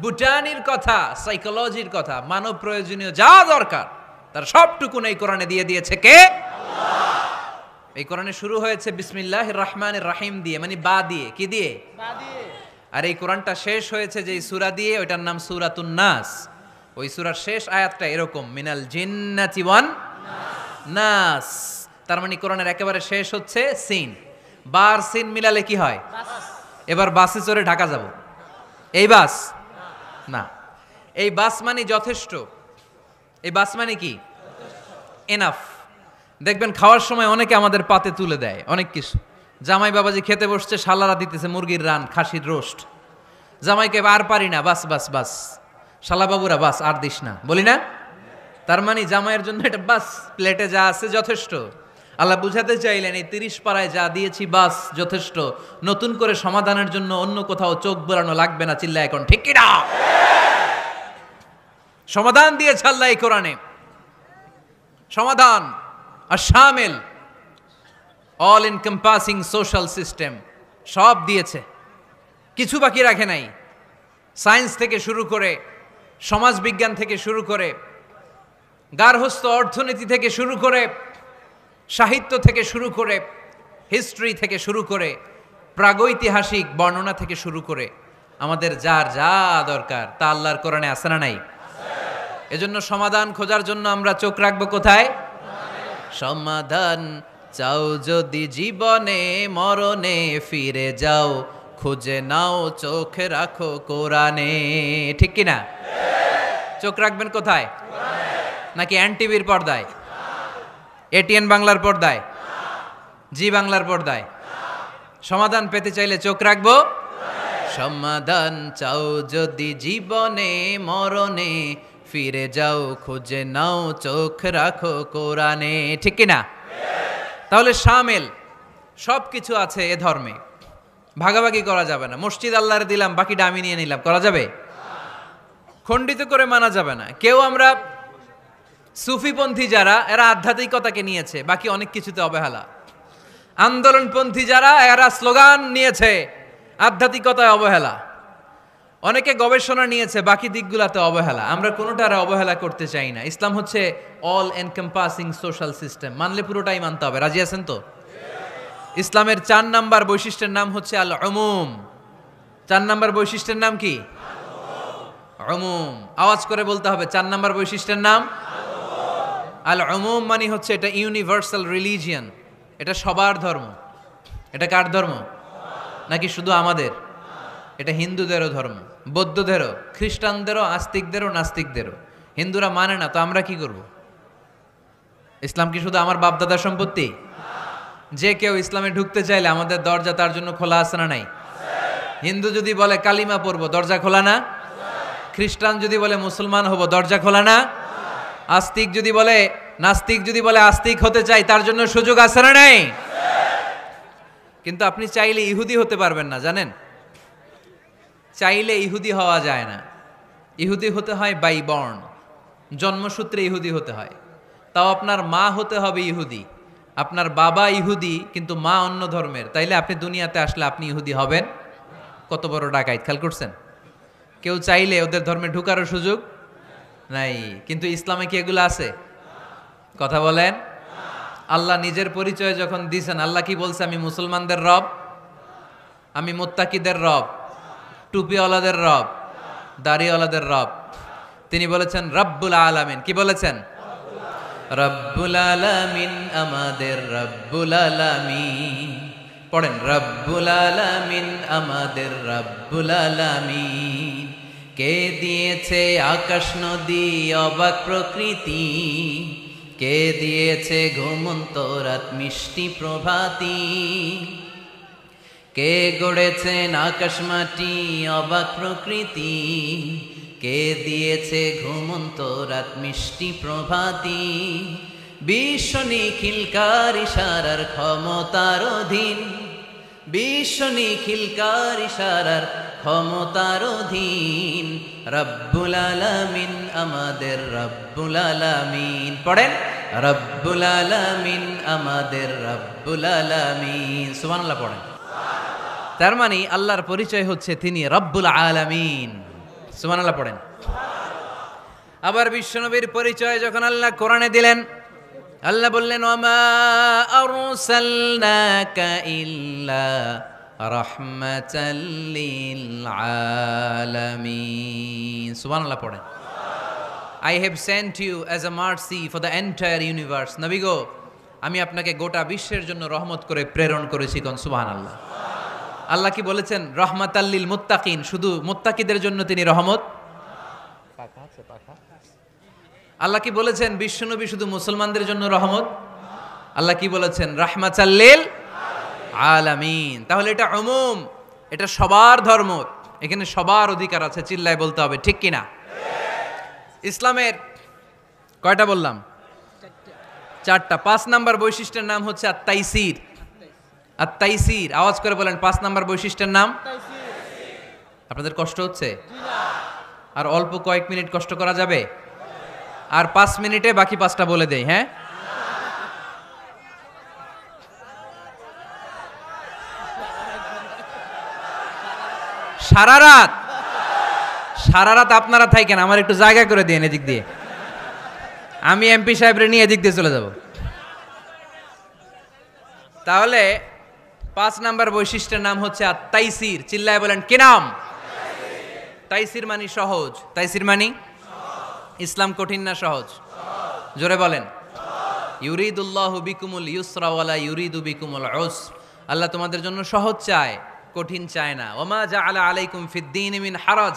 বুটানির কথা, সাইকোলজির কথা, মানব প্রয়োজনীয় যা দরকার তার সবটুকুন এই কোরআনে দিয়ে দিয়েছে কে? আল্লাহ। এই কোরআনে শুরু হয়েছে বিসমিল্লাহির রহমানির রহিম দিয়ে, মানে বা দিয়ে। কি দিয়ে? বা দিয়ে। আর এই কোরআনটা শেষ হয়েছে যে সূরা দিয়ে, ওইটার নাম সূরাতুন নাস। ওই সূরার শেষ আয়াতটা এরকম, মিনাল জিন্নাতি ওয়ান নাস। তার মানে কোরআনের একেবারে শেষ হচ্ছে সিন। বার সিন মিলালে কি হয়? এবার বাসে চড়ে ঢাকা যাব, এই বাস না, এই বাস মানে যথেষ্ট, এই বাস মানে কি? এনাফ। দেখবেন খাওয়ার সময় অনেকে আমাদের পাতে তুলে দেয় অনেক কিছু। জামাই বাবাজি খেতে বসছে, শালারা দিতেছে মুরগির রান, খাসির রোস্ট। জামাইকে আর পারি না, বাস বাস বাস, শালা বাবুরা বাস আর দিস না, বলি না? তার মানে জামাইয়ের জন্য এটা বাস, প্লেটে যা আছে যথেষ্ট। আল্লাহ বুঝাতে চাইলেন এই 30 পাড়ায় যা দিয়েছি বাস যথেষ্ট, নতুন করে সমাধানের জন্য অন্য কোথাও চোখ বোলানো লাগবে না। চিল্লা এখন ঠিক কিনা? সমাধান দিয়েছে আল্লাহ এই কোরআনে, সমাধান আর শামিল, অল এনকম্পাসিং সোশ্যাল সিস্টেম সব দিয়েছে, কিছু বাকি রাখে নাই। সায়েন্স থেকে শুরু করে, সমাজ বিজ্ঞান থেকে শুরু করে, গার্হস্থ্য অর্থনীতি থেকে শুরু করে, সাহিত্য থেকে শুরু করে, হিস্ট্রি থেকে শুরু করে, প্রাগৈতিহাসিক বর্ণনা থেকে শুরু করে, আমাদের যার যা দরকার তা আল্লাহর কোরআনে আছে না নাই? এজন্য সমাধান খোঁজার জন্য আমরা চোখ রাখবো কোথায়? সমাধান চাও যদি জীবনে, মরণে ফিরে যাও, খুঁজে নাও চোখ রাখো কোরআনে। ঠিক কিনা? চোখ রাখবেন কোথায়? নাকি এনটিভির পর্দায়, এটিএন বাংলার পর্দায়, জি বাংলার পর্দায়? সমাধান পেতে চাইলে চোখ রাখবো সমাধান চাও যদি জীবনে মরণে, ফিরে যাও খুঁজে নাও চোখ রাখো কোরআনে। ঠিক কিনা? তাহলে শামিল সব কিছু আছে এ ধর্মে, ভাগাভাগি করা যাবে না। মসজিদ আল্লাহরে দিলাম, বাকিটা আমি নিয়ে নিলাম, করা যাবে? খণ্ডিত করে মানা যাবে না। কেউ আমরা সুফিপন্থী যারা, এরা আধ্যাত্মিকতাকে নিয়েছে, বাকি অনেক কিছুতে অবহেলা। আন্দোলনপন্থী যারা, এরা স্লোগান নিয়েছে, আধ্যাত্মিকতায় অবহেলা। অনেকে গবেষণা নিয়েছে, বাকি দিকগুলোতে অবহেলা। আমরা কোনোটারে অবহেলা করতে চাই না। ইসলাম হচ্ছে অল এনকম্পাসিং সোশ্যাল সিস্টেম, মানলে পুরোটাই মানতে হবে। রাজি আছেন তো? ইসলামের 4 নাম্বার বৈশিষ্ট্যের নাম হচ্ছে আল উমুম। 4 নাম্বার বৈশিষ্ট্যের নাম কি? উমুম। আওয়াজ করে বলতে হবে, 4 নাম্বার বৈশিষ্ট্যের নাম আল উমুম। মানে হচ্ছে এটা ইউনিভার্সাল রিলিজিয়ন, এটা সবার ধর্ম। এটা কার ধর্ম? নাকি শুধু আমাদের? এটা হিন্দুদেরও ধর্ম, বৌদ্ধদেরও, খ্রিস্টানদেরও, আস্তিকদেরও, নাস্তিকদেরও। হিন্দুরা মানে না তো আমরা কি করব? ইসলাম কি শুধু আমার বাপদাদার সম্পত্তি? যে কেউ ইসলামে ঢুকতে চাইলে আমাদের দরজা তার জন্য খোলা আছে না নাই? হিন্দু যদি বলে কালিমা পড়বো, দরজা খোলা না? খ্রিস্টান যদি বলে মুসলমান হব, দরজা খোলা না? আস্তিক যদি বলে, নাস্তিক যদি বলে আস্তিক হতে চাই, তার জন্য সুযোগ আছে না নাই? কিন্তু আপনি চাইলে ইহুদি হতে পারবেন না, জানেন? চাইলে ইহুদি হওয়া যায় না। ইহুদি হতে হয় বাই বর্ন, জন্মসূত্রে ইহুদি হতে হয়। তাও আপনার মা হতে হবে ইহুদি, আপনার বাবা ইহুদি কিন্তু মা অন্য ধর্মের, তাইলে আপনি দুনিয়াতে আসলে আপনি ইহুদি হবেন? কত বড় ডাকাইত, খেয়াল করছেন? কেউ চাইলে ওদের ধর্মে ঢুকারও সুযোগ নাই। কিন্তু ইসলামে কি এগুলো আছে? কথা বলেন। আল্লাহ নিজের পরিচয় যখন দিয়েছেন, আল্লাহ কি বলছে? আমি মুসলমানদের রব, আমি মুত্তাকিদের রব, টুপিওয়ালাদের রব, দাড়িওয়ালাদের রব। তিনি বলেছেন রব্বুল আলামিন। কি বলেছেন? রব্বুল আলামিন, আমাদের রব্বুল আলামিন। পড়েন, রব্বুল আলামিন, আমাদের রব্বুল আলামিন। কে দিয়েছে আকাশ নদী অবাক প্রকৃতি, কে দিয়েছে ঘুমন্ত রাত মিষ্টি প্রভাতী, কে গড়েছেন আকাশ মাটি অবাক প্রকৃতি, কে দিয়েছে ঘুমন্ত রাত মিষ্টি প্রভাতী। বিশ্ব নিখিলকার ইশারার ক্ষমতার অধীন, বিশ্ব নিখিলকার ইশারার ক্ষমতার অধীন। রব্বুল আলামিন, আমাদের রব্বুল আলামিন। পড়েন, রব্বুল আলামিন, আমাদের রব্বুল আলামিন। সুবহানাল্লাহ পড়েন। তার মানে আল্লাহর পরিচয় হচ্ছে তিনি রব্বুল আলামিন। সুবহানাল্লাহ পড়েন। আবার বিশ্বনবীর পরিচয় যখন আল্লাহ কোরআনে দিলেন, আল্লাহ বললেন ওয়ামা আরসালনাকা ইল্লা রাহমাতাল লিল আলামিন। সুবহানাল্লাহ পড়েন। I have sent you as a mercy for the entire universe. নবী গো, আমি আপনাকে গোটা বিশ্বের জন্য রহমত করে প্রেরণ করেছি। কোন সুবহানাল্লাহ। আল্লাহ কি বলেছেন? রহমাতাল লিল মুত্তাকিন, শুধু মুত্তাকিদের জন্য তিনি রহমত। আল্লাহ কি বলেছেন? বিশ্বনবী শুধু মুসলমানদের জন্য রহমত। আল্লাহ কি বলেছেন? রাহমাতাল লিল আলামিন। তাহলে এটা উমুম, এটা সবার ধর্ম, এখানে সবার অধিকার আছে। চিল্লায় বলতে হবে, ঠিক কিনা? ইসলামের কয়টা বললাম? 4টা। 5 নাম্বার বৈশিষ্ট্যের নাম হচ্ছে আত-তাইসির। আত-তাইসির, আওয়াজ করে বলেন, 5 নাম্বার বৈশিষ্ট্যের নাম। আপনাদের কষ্ট হচ্ছে? আর অল্প কয়েক মিনিট কষ্ট করা যাবে? আর 5 মিনিটে বাকি 5টা বলে দেই। হ্যাঁ, সারা রাত আপনারা থাকেন, আমার একটু জায়গা করে দিন এদিক দিয়ে। আমি এমপি সাহেবরে নিয়ে এদিক দিয়ে চলে যাব। তাহলে 5 নাম্বার বৈশিষ্ট্যের নাম হচ্ছে আত-তাইসির। চিল্লায় বলেন, কি নাম? তাইসির মানে সহজ। তাইসির মানে ইসলাম কঠিন না সহজ? জোরে বলেন। ইউরিদুল্লাহু বিকুমুল ইউসরা ওয়ালা ইউরিদু বিকুমুল উসর। আল্লাহ তোমাদের জন্য সহজ চায়, কঠিন চায় না। ওমা জাআলা আলাইকুম ফিদ্দীন মিন হারাজ।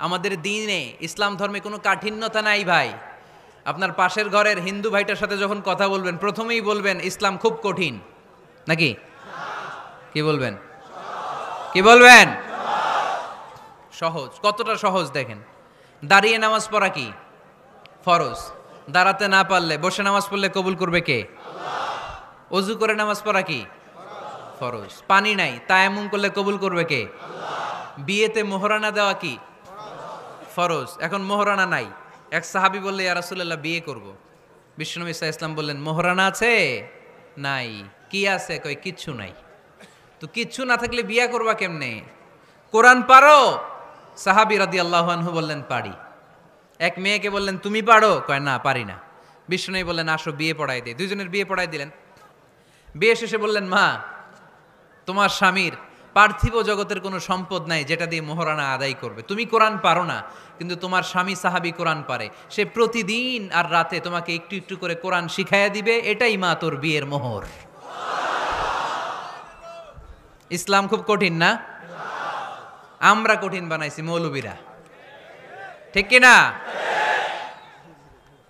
আমাদের দ্বীনে, ইসলাম ধর্মে কোনো কাঠিন্যতা নাই ভাই। আপনার পাশের ঘরের হিন্দু ভাইটার সাথে যখন কথা বলবেন, প্রথমেই বলবেন ইসলাম খুব কঠিন, নাকি? কি বলবেন? কি বলবেন? সহজ। কতটা সহজ দেখেন, দাঁড়িয়ে নামাজ পড়া কি ফরজ, দাঁড়াতে না পারলে বসে নামাজ পড়লে কবুল করবে কে? আল্লাহ। ওযু করে নামাজ পড়া কি ফরজ, পানি নাই তায়াম্মুম করলে কবুল করবে কে? আল্লাহ। বিয়েতে মোহরানা দেওয়া কি ফরজ, এখন মোহরানা নাই, এক সাহাবী বললে ইয়া রাসূলুল্লাহ বিয়ে করব, বিশ্বনবী সাল্লাল্লাহু আলাইহি ওয়াসাল্লাম বললেন মোহরানা আছে? নাই। কি আছে? কই কিচ্ছু নাই। তো কিচ্ছু না থাকলে বিয়ে করবা কেমনে? কোরআন পারো? সাহাবী রাদিয়াল্লাহু আনহু বললেন পারি। এক মেয়েকে বললেন তুমি পারো? কয় না পারি না। বিশ্বনবী বললেন আসো বিয়ে পড়াই দে, দুইজনের বিয়ে পড়াই দিলেন। বিয়ে শেষে বললেন মা, তোমার স্বামীর পার্থিব জগতের কোনো সম্পদ নাই যেটা দিয়ে মোহরানা আদায় করবে, তুমি কোরআন পারো না কিন্তু তোমার স্বামী সাহাবী কোরআন পারে, সে প্রতিদিন আর রাতে তোমাকে একটু একটু করে কোরআন শিখাইয়া দিবে, এটাই মা তোর বিয়ের মোহর। ইসলাম খুব কঠিন না? আমরা কঠিন বানাইছি মৌলবীরা, ঠিক কিনা?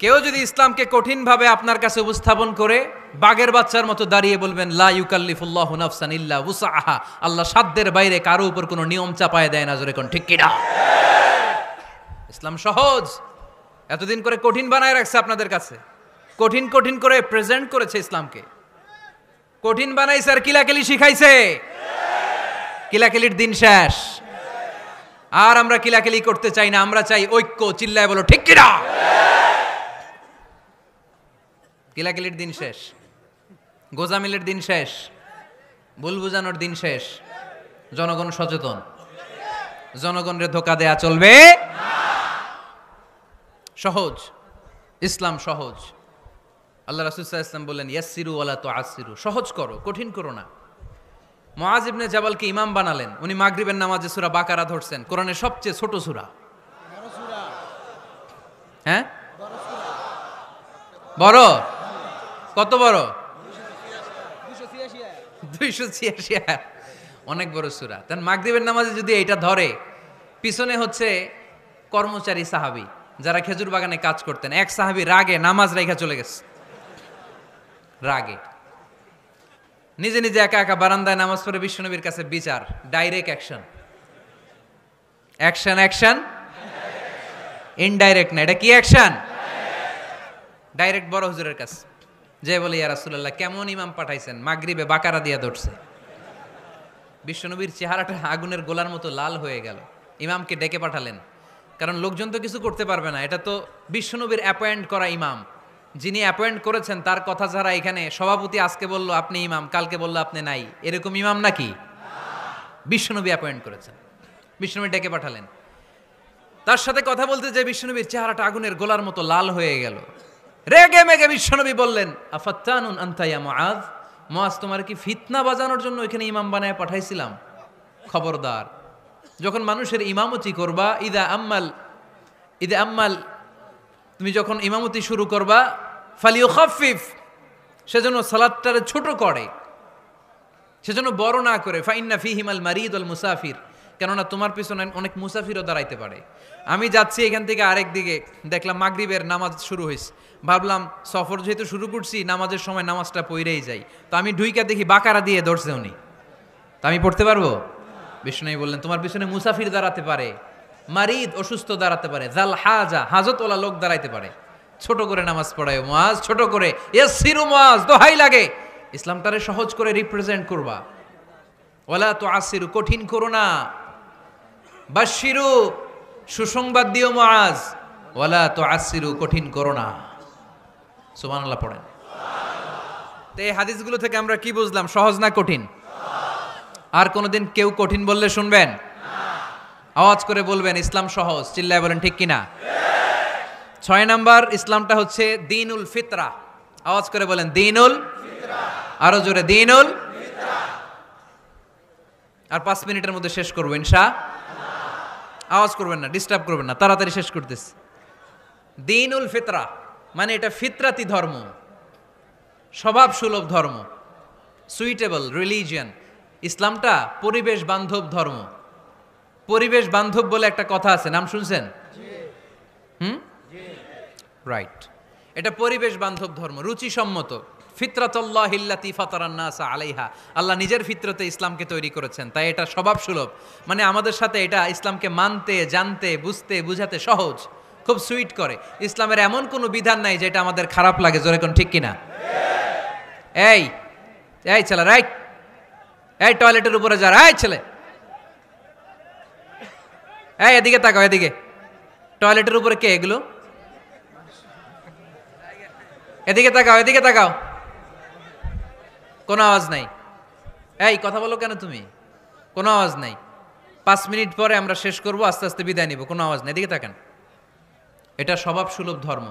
কেউ যদি ইসলামকে কঠিন ভাবে আপনার কাছে উপস্থাপন করে বাঘের বাচ্চার মতো দাঁড়িয়ে বলবেন লা ইউকাল্লিফুল্লাহু নাফসান ইল্লা উসআহা, আল্লাহ সাধ্যের বাইরে কারো উপর কোনো নিয়ম চাপায় দেয় না, জোরে কোন ঠিক কিনা? ইসলাম সহজ, এতদিন করে কঠিন বানায় রাখছে আপনাদের কাছে, কঠিন কঠিন করে প্রেজেন্ট করেছে ইসলামকে, কঠিন বানাইছে আর কিলাকিলি শিখাইছে। কিলাকিলির দিন শেষ, আর আমরা কিলাকিলি করতে চাই না, আমরা চাই ঐক্য। চিল্লায় বলো ঠিক কিনা? কিলাকিলির দিন শেষ, গোজামিলের দিন শেষ, ভুল বুঝানোর দিন শেষ। জনগণ সচেতন, জনগণের ধোকা দেয়া চলবে না। সহজ, ইসলাম সহজ। আল্লাহ রাসূল সাল্লাল্লাহু আলাইহি ওয়াসাল্লাম বললেন ইয়াসসিরু ওয়ালা তুআসসিরু, সহজ করো কঠিন করো না। মুআয ইবনে জাবালকে ইমাম বানালেন, উনি মাগরিবের নামাজে সূরা বাকারা ধরছেন, কোরআনের সবচেয়ে ছোট সূরা। হ্যাঁ বড়? কত বড়? 286 আয়াত, অনেক বড় সূরা। তার মাগরিবের নামাজে যদি এটা ধরে, পিছনে হচ্ছে কর্মচারী সাহাবী যারা খেজুর বাগানে কাজ করতেন, এক সাহাবী রাগে নামাজ রাইখা চলে গেছে, রাগে নিজে নিজে একা একা বারান্দায় নামাজ পড়ে বিশ্বনবীর কাছে বিচার, direct action. Action action indirect না, এটা কি অ্যাকশন? ডাইরেক্ট বড় হুজুরের কাছে যে বলে ইয়া রাসূলুল্লাহ কেমন ইমাম পাঠাইছেন, মাগরিবে বাকারা দিয়া ধরছে। বিশ্বনবীর চেহারাটা আগুনের গোলার মতো লাল হয়ে গেল। ইমামকে ডেকে পাঠালেন, কারণ লোকজন তো কিছু করতে পারবে না, এটা তো বিশ্বনবীর অ্যাপয়েন্ট করা ইমাম, যিনি অ্যাপয়েন্ট করেছেন তার কথা ছাড়া এখানে সভাপতি আজকে বলল আপনি ইমাম, কালকে বলল আপনি নাই, এরকম ইমাম নাকি? বিশ্বনবী অ্যাপয়েন্ট করেছেন। বিশ্বনবী ডেকে পাঠালেন, তার সাথে কথা বলতে যে বিশ্বনবীর চেহারাটা আগুনের গোলার মতো লাল হয়ে গেল। রেগে মেগে বিশ্বনবী বললেন আফাত্তানুন আনতা ইয়া মুআয, মুআয তোমার কি ফিতনা বাজানোর জন্য এখানে ইমাম বানায় পাঠাইছিলাম? খবরদার, যখন মানুষের ইমামতি করবা, ইদা আম্মাল তুমি যখন ইমামতি শুরু করবা, ফালিউখাফফিফ, সেজন্য সালাতটারে ছোট করে, সেজন্য বড় না করে। ফাইন্না ফিহিমাল মারিদ ওয়াল মুসাফির, কেননা তোমার পিছনে অনেক মুসাফিরও দাঁড়াইতে পারে। আমি যাচ্ছি এখান থেকে আরেক দিকে, দেখলাম মাগরিবের নামাজ শুরু হয়েছে, ভাবলাম সফর যেহেতু শুরু করছি নামাজের সময় নামাজটা পড়েই যাই, তো আমি ঢুইকা দেখি বাকারা দিয়ে ধরছে উনি, তা আমি পড়তে পারবো? বিষ্ণু বললেন তোমার পিছনে মুসাফির দাঁড়াতে পারে, মারিদ অসুস্থ দাঁড়াতে পারে, জাল হাজা হাজতওয়ালা লোক দাঁড়াইতে পারে, ছোট করে নামাজ পড়ায় মুআয, ছোট করে। ইয়াসসিরু মুআয, দোহাই লাগে ইসলামটারে সহজ করে রিপ্রেজেন্ট করবা। ওয়ালা তুআসসিরু, কঠিন করো না। বাশশিরু, সুসংবাদ দিও মুআয, ওয়ালা তুআসসিরু, কঠিন করো না। সুবহানাল্লাহ পড়েন। তো এই হাদিসগুলো থেকে আমরা কি বুঝলাম? সহজ না কঠিন? আর কোনোদিন কেউ কঠিন বললে শুনবেন? আওয়াজ করে বলবেন ইসলাম সহজ, চিল্লায় বলেন ঠিক কিনা? 6 নাম্বার ইসলামটা হচ্ছে দ্বীনুল ফিতরা। আওয়াজ করে বলেন দ্বীনুল ফিতরা, আরো জোরে দ্বীনুল ফিতরা। আর 5 মিনিটের মধ্যে শেষ করবো ইনশাআল্লাহ। আওয়াজ করবেন না, ডিস্টার্ব করবেন না, তাড়াতাড়ি শেষ করতেছি। দ্বীনুল ফিতরা মানে এটা ফিতরাতি ধর্ম, স্বভাব সুলভ ধর্ম, সুইটেবল রিলিজিয়ান। ইসলামটা পরিবেশ বান্ধব ধর্ম। পরিবেশ বান্ধব বলে একটা কথা আছে, নাম শুনছেন? রাইট, এটা পরিবেশ বান্ধব ধর্ম, রুচিসম্মত, ফিতরাতুল্লাহিল্লাতী ফাতারান নাস আলাইহা, আল্লাহ নিজের ফিতরতে ইসলামকে তৈরি করেছেন, তাই এটা স্বভাব সুলভ। মানে আমাদের সাথে এটা ইসলামকে মানতে, জানতে, বুঝতে, বুঝাতে সহজ, খুব সুইট করে। ইসলামের এমন কোনো বিধান নাই যেটা আমাদের খারাপ লাগে, জোরে কোন ঠিক কিনা? এই এই ছেলে, রাইট, এই টয়লেটের উপরে যা, এই ছেলে, এই এদিকে তাকাও, এদিকে। টয়লেটের উপরে কে এগুলো? এদিকে তাকাও, এদিকে তাকাও। কোনো আওয়াজ নাই। এই কথা বলো কেন তুমি? কোনো আওয়াজ নাই। 5 মিনিট পরে আমরা শেষ করব, আস্তে আস্তে বিদায় নিব, কোনো আওয়াজ নেই। এদিকে তাকান। এটা স্বভাব সুলভ ধর্ম।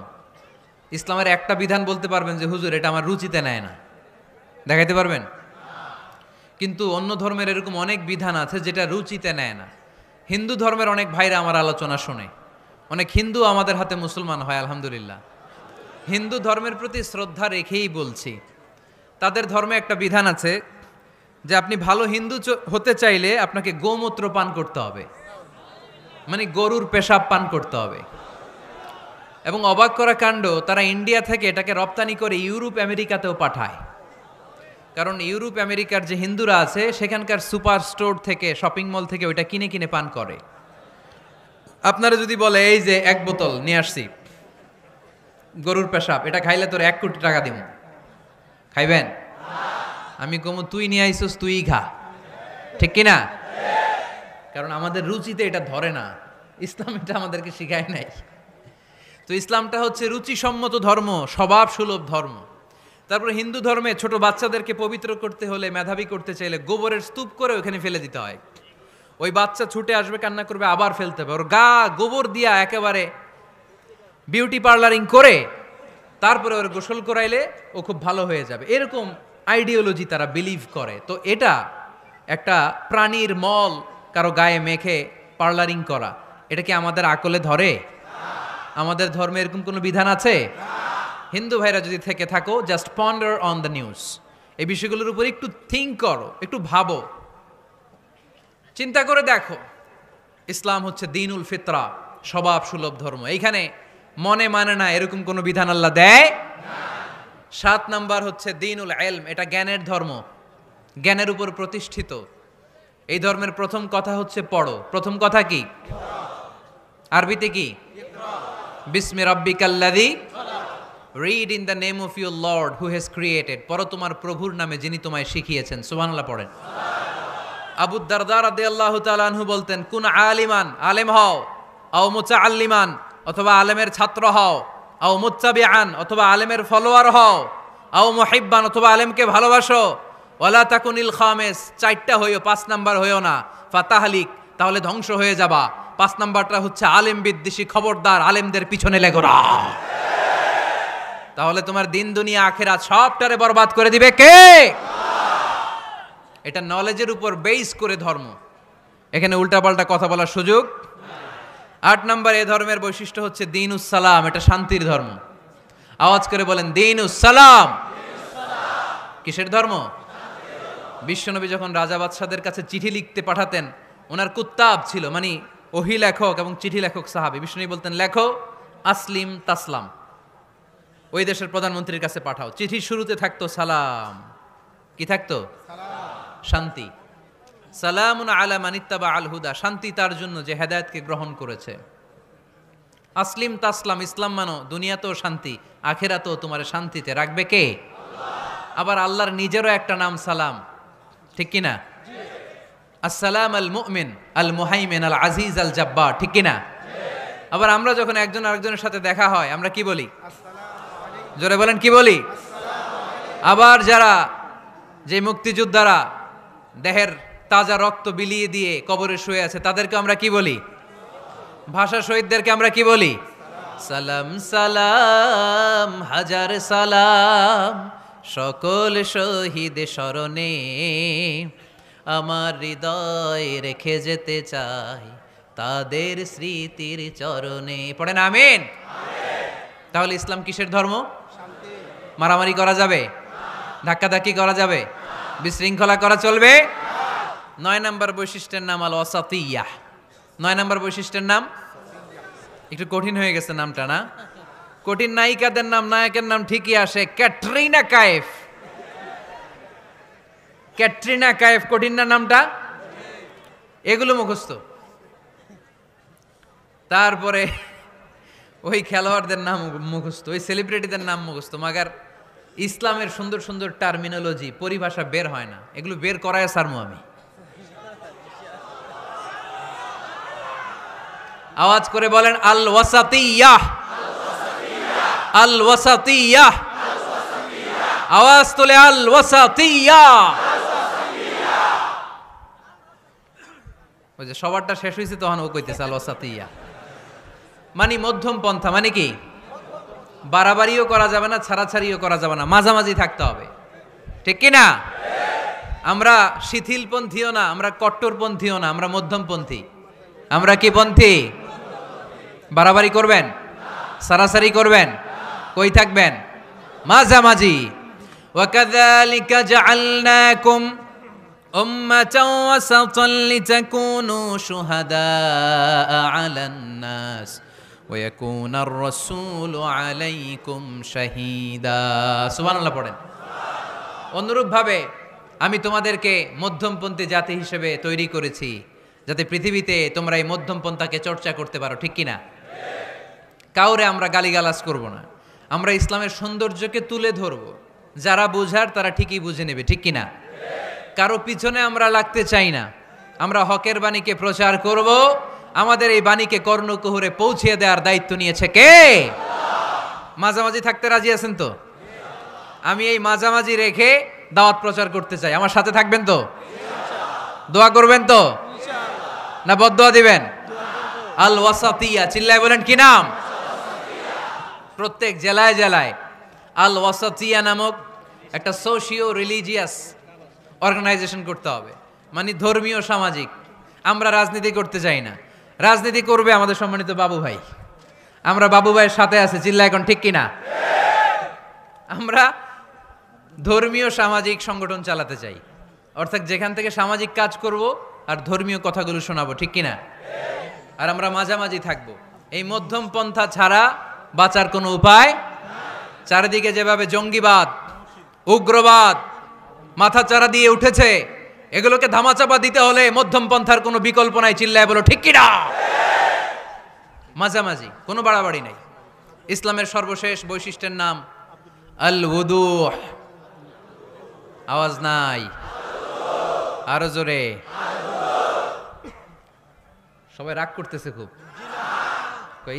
ইসলামের একটা বিধান বলতে পারবেন যে হুজুর এটা আমার রুচিতে নেয় না, দেখাইতে পারবেন? কিন্তু অন্য ধর্মের এরকম অনেক বিধান আছে যেটা রুচিতে নেয় না। হিন্দু ধর্মের অনেক ভাইরা আমার আলোচনা শোনে, অনেক হিন্দু আমাদের হাতে মুসলমান হয়, আলহামদুলিল্লাহ। হিন্দু ধর্মের প্রতি শ্রদ্ধা রেখেই বলছি, তাদের ধর্মে একটা বিধান আছে যে আপনি ভালো হিন্দু হতে চাইলে আপনাকে গোমূত্র পান করতে হবে, মানে গরুর পেশাব পান করতে হবে। এবং অবাক করা কাণ্ড, তারা ইন্ডিয়া থেকে এটাকে রপ্তানি করে ইউরোপ আমেরিকাতেও পাঠায়। কারণ ইউরোপ আমেরিকার যে হিন্দুরা আছে সেখানকার সুপার স্টোর থেকে, শপিং মল থেকে ওইটা কিনে কিনে পান করে। আপনারা যদি বলে এই যে 1 বোতল নিয়ে আসছি গরুর পেশাব, এটা খাইলে তোর 1 কোটি টাকা দিব, খাইবেন? আমি কমু তুই নিয়ে আইসোস, তুই খা, ঠিক কিনা? কারণ আমাদের রুচিতে এটা ধরে না, ইসলাম এটা আমাদেরকে শিখায় নাই। তো ইসলামটা হচ্ছে রুচিসম্মত ধর্ম, স্বভাব সুলভ ধর্ম। তারপর হিন্দু ধর্মে ছোট বাচ্চাদেরকে পবিত্র করতে হলে, মেধাবী করতে চাইলে গোবরের স্তূপ করে ওখানে ফেলে দিতে হয়। ওই বাচ্চা ছুটে আসবে, কান্না করবে, আবার ফেলতে হবে। ওর গা গোবর দিয়া একেবারে বিউটি পার্লারিং করে তারপরে ওর গোসল করাইলে ও খুব ভালো হয়ে যাবে, এরকম আইডিওলজি তারা বিলিভ করে। তো এটা একটা প্রাণীর মল কারো গায়ে মেখে পার্লারিং করা, এটা কি আমাদের আকলে ধরে? আমাদের ধর্মে এরকম কোনো বিধান আছে? হিন্দু ভাইরা যদি থেকে থাকো, just ponder on the news, এই বিষয়গুলোর উপর একটু থিঙ্ক করো, একটু ভাবো, চিন্তা করে দেখো। ইসলাম হচ্ছে দ্বীনুল ফিতরা, স্বভাব সুলভ ধর্ম। এইখানে মনে মানে না এরকম কোনো বিধান আল্লাহ দেয় না। 7 নাম্বার হচ্ছে দ্বীনুল ইলম, এটা জ্ঞানের ধর্ম, জ্ঞানের উপর প্রতিষ্ঠিত। এই ধর্মের প্রথম কথা হচ্ছে পড়ো। প্রথম কথা কি? আরবিতে কি? বিসমি রাব্বিকাল্লাযী, read in the name of your lord who has created, পড়ো তোমার প্রভুর নামে যিনি তোমায় শিখিয়েছেন। সুবহানাল্লাহ পড়েন। আবু দারদা রাদিয়াল্লাহু তাআলা আনহু বলতেন, কুন আলিমান, আলেম হও, আও মুতাআল্লিমান, অথবা আলেমের ছাত্র হও, আও মুত্তাবিআন, অথবা আলেমের ফলোয়ার হও, আও মুহিব্বান, অথবা আলেমকে ভালোবাসো, ওয়ালা তাকুনিল খামিস, 4টা হইও, 5 নাম্বার হইও না, ফাতাহলিক, তাহলে ধ্বংস হয়ে যাবা। 5 নাম্বারটা হচ্ছে আলেম বিদ্বেষী, খবরদার আলেমদের পিছনে লেগো না, তাহলে তোমার দিন দুনিয়া আখিরাত সবটারে বরবাদ করে দিবে কে? এটা নলেজের উপর বেস করে ধর্ম, এখানে উল্টাপাল্টা কথা বলার সুযোগ। 8 নাম্বার এই ধর্মের বৈশিষ্ট্য হচ্ছে দ্বীনুস সালাম, এটা শান্তির ধর্ম। আওয়াজ করে বলেন দ্বীনুস সালাম। কিসের ধর্ম? বিশ্বনবী যখন রাজা বাদশাদের কাছে চিঠি লিখতে পাঠাতেন, ওনার কুত্তাব ছিল, মানে ওহী লেখক এবং চিঠি লেখক সাহাবী। বিশ্বনবী বলতেন লেখো আসলিম তাসলাম, ওই দেশের প্রধানমন্ত্রীর কাছে পাঠাও। চিঠির শুরুতে থাকতো সালাম, কি থাকতো? শান্তি। সালামুন আলা মানিত্তাবা আল হুদা, শান্তি তার জন্য যে হেদায়েতকে গ্রহণ করেছে। আসলিম তাসলাম, ইসলাম মানো, দুনিয়াতেও শান্তি, আখিরাতেও তোমার শান্তিতে রাখবে কে? আবার আল্লাহর নিজেরও একটা নাম সালাম, ঠিক কিনা? আসসালাম আল মুমিন আল মুহাইমিন আল আজিজ আল জাব্বার, ঠিক কিনা? আবার আমরা যখন একজন আরেকজনের সাথে দেখা হয় আমরা কি বলি? জোরে বলেন, কি বলি? আবার যারা, যে মুক্তিযোদ্ধারা দেহের তাজা রক্ত বিলিয়ে দিয়ে কবরে শুয়ে আছে, তাদেরকে আমরা কি বলি? ভাষা শহীদদেরকে আমরা কি বলি? সালাম সালাম হাজার সালাম, সকল শহীদ স্মরণে আমার হৃদয় রেখে যেতে চাই তাদের স্মৃতির চরণে। পড়েন আমিন। তাহলে ইসলাম কিসের ধর্ম? মারামারি করা যাবে? ধাক্কাধাক্কি করা যাবে? বিশৃঙ্খলা করা চলবে? 9 নাম্বার বৈশিষ্ট্যের নাম আল ওয়াসাতিয়াহ। 9 নাম্বার বৈশিষ্ট্যের নাম, একটু কঠিন হয়ে গেছে নামটা না? কঠিন নায়িকাদের নাম, নায়কের নাম ঠিকই আসে, ক্যাটরিনা কাইফ। ক্যাটরিনা কাইফ, কঠিন না নামটা? এগুলো মুখস্থ। তারপরে ওই খেলোয়াড়দের নাম মুখস্থ, ওই সেলিব্রিটিদের নাম মুখস্থ, মাগার ইসলামের সুন্দর সুন্দর টার্মিনোলজি, পরিভাষা বের হয় না। এগুলো বের করায় সারমু আমি। আওয়াজ করে বলেন আল ওয়াসাতিয়াহ, আল ওয়াসাতিয়াহ, আওয়াজ তোলে আল ওয়াসাতিয়াহ। ওই যে সবারটা শেষ হয়েছে তখন ও কইতেছে আল ওয়াসাতিয়াহ, মানে মধ্যম পন্থা। মানে কি? বাড়াবাড়িও করা যাবে না, ছাড়াছাড়িও করা যাবে না, মাঝামাঝি থাকতে হবে, ঠিক কি না? আমরা শিথিলপন্থীও না, আমরা কট্টরপন্থীও না, আমরা মধ্যমপন্থী। আমরা কি পন্থী? বাড়াবাড়ি করবেন, সারাসারি করবেন, কই থাকবেন? মাঝামাঝি। ওয়াকাযালিকা জাআলনাকুম উম্মাতাও ওয়াসাতান লিতাকুনু শুহাদাআ আলান নাস ওয়া ইয়াকুনার রাসূলু আলাইকুম শাহীদা। সুবহানাল্লাহ পড়েন। অনুরূপভাবে আমি তোমাদেরকে মধ্যমপন্থী জাতি হিসেবে তৈরি করেছি, যাতে পৃথিবীতে তোমরা এই মধ্যমপন্থাকে চর্চা করতে পারো, ঠিক কিনা? কাউরে আমরা গালিগালাজ করব না, আমরা ইসলামের সৌন্দর্যকে তুলে ধরব। যারা বোঝার তারা ঠিকই বুঝে নেবে, ঠিক কিনা? কারো পিছনে আমরা লাগতে চাই না, আমরা হকের বাণীকে প্রচার করব। আমাদের এই বাণীকে কর্ণকুহরে পৌঁছে দেওয়ার দায়িত্ব নিয়েছে কে? মাঝামাঝি থাকতে রাজি আছেন তো? আমি এই মাঝামাঝি রেখে দাওয়াত প্রচার করতে চাই। আমার সাথে থাকবেন তো? দোয়া করবেন তো? না বদদোয়া দিবেন? আল ওয়াসাতিয়া, চিল্লায় বলেন কি নাম? প্রত্যেক জেলায় জেলায় আল ওয়াসাতিয়া নামক একটা সোশিও রিলিজিয়াস অর্গানাইজেশন করতে হবে, মানে ধর্মীয় সামাজিক। আমরা রাজনীতি করতে চাই না, রাজনীতি করবে আমাদের সম্মানিত বাবু ভাই। আমরা বাবু ভাইয়ের সাথে আছে, চিল্লা এখন, ঠিক কিনা? আমরা ধর্মীয় সামাজিক সংগঠন চালাতে চাই, অর্থাৎ যেখান থেকে সামাজিক কাজ করব আর ধর্মীয় কথাগুলো শোনাবো, ঠিক কিনা? আর আমরা মাঝামাঝি থাকবো। এই মধ্যম পন্থা ছাড়া বাঁচার কোনো উপায়। চারিদিকে যেভাবে জঙ্গিবাদ, উগ্রবাদ মাথাচাড়া দিয়ে উঠেছে, এগুলোকে ধামাচাপা দিতে হলে মধ্যম পন্থার কোনো বিকল্প নাই, চিল্লায় বলো ঠিক কিনা? মাঝামাঝি, কোনো বাড়াবাড়ি নাই। ইসলামের সর্বশেষ বৈশিষ্ট্যের নাম আল ওযুহ। আওয়াজ নাই, আরো জোরে। সবাই রাগ করতেছে খুব,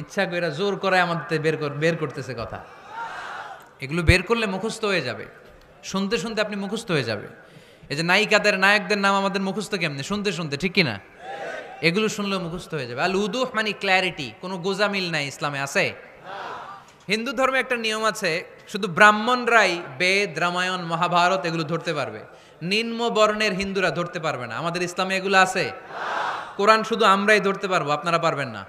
ইচ্ছা করে জোর করে আমাদের বের করতেছে কথা। এগুলো বের করলে মুখস্থ হয়ে যাবে, শুনতে শুনতে আপনি মুখস্থ হয়ে যাবে। এই যে নায়িকাদের, নায়কদের নাম আমাদের মুখস্থ কেমনে? শুনতে শুনতে, ঠিক কিনা? এগুলো শুনলেও মুখস্থ হয়ে যাবে। আল উদুহ মানে ক্ল্যারিটি, কোনো গোজামিল নাই ইসলামে আছে। হিন্দু ধর্মে একটা নিয়ম আছে, শুধু ব্রাহ্মণরাই বেদ, রামায়ণ, মহাভারত এগুলো ধরতে পারবে, নিম্ন বর্ণের হিন্দুরা ধরতে পারবে না। আমাদের ইসলামে এগুলো আছে। কোরআন শুধু আমরাই ধরতে পারবো, আপনারা পারবেন না।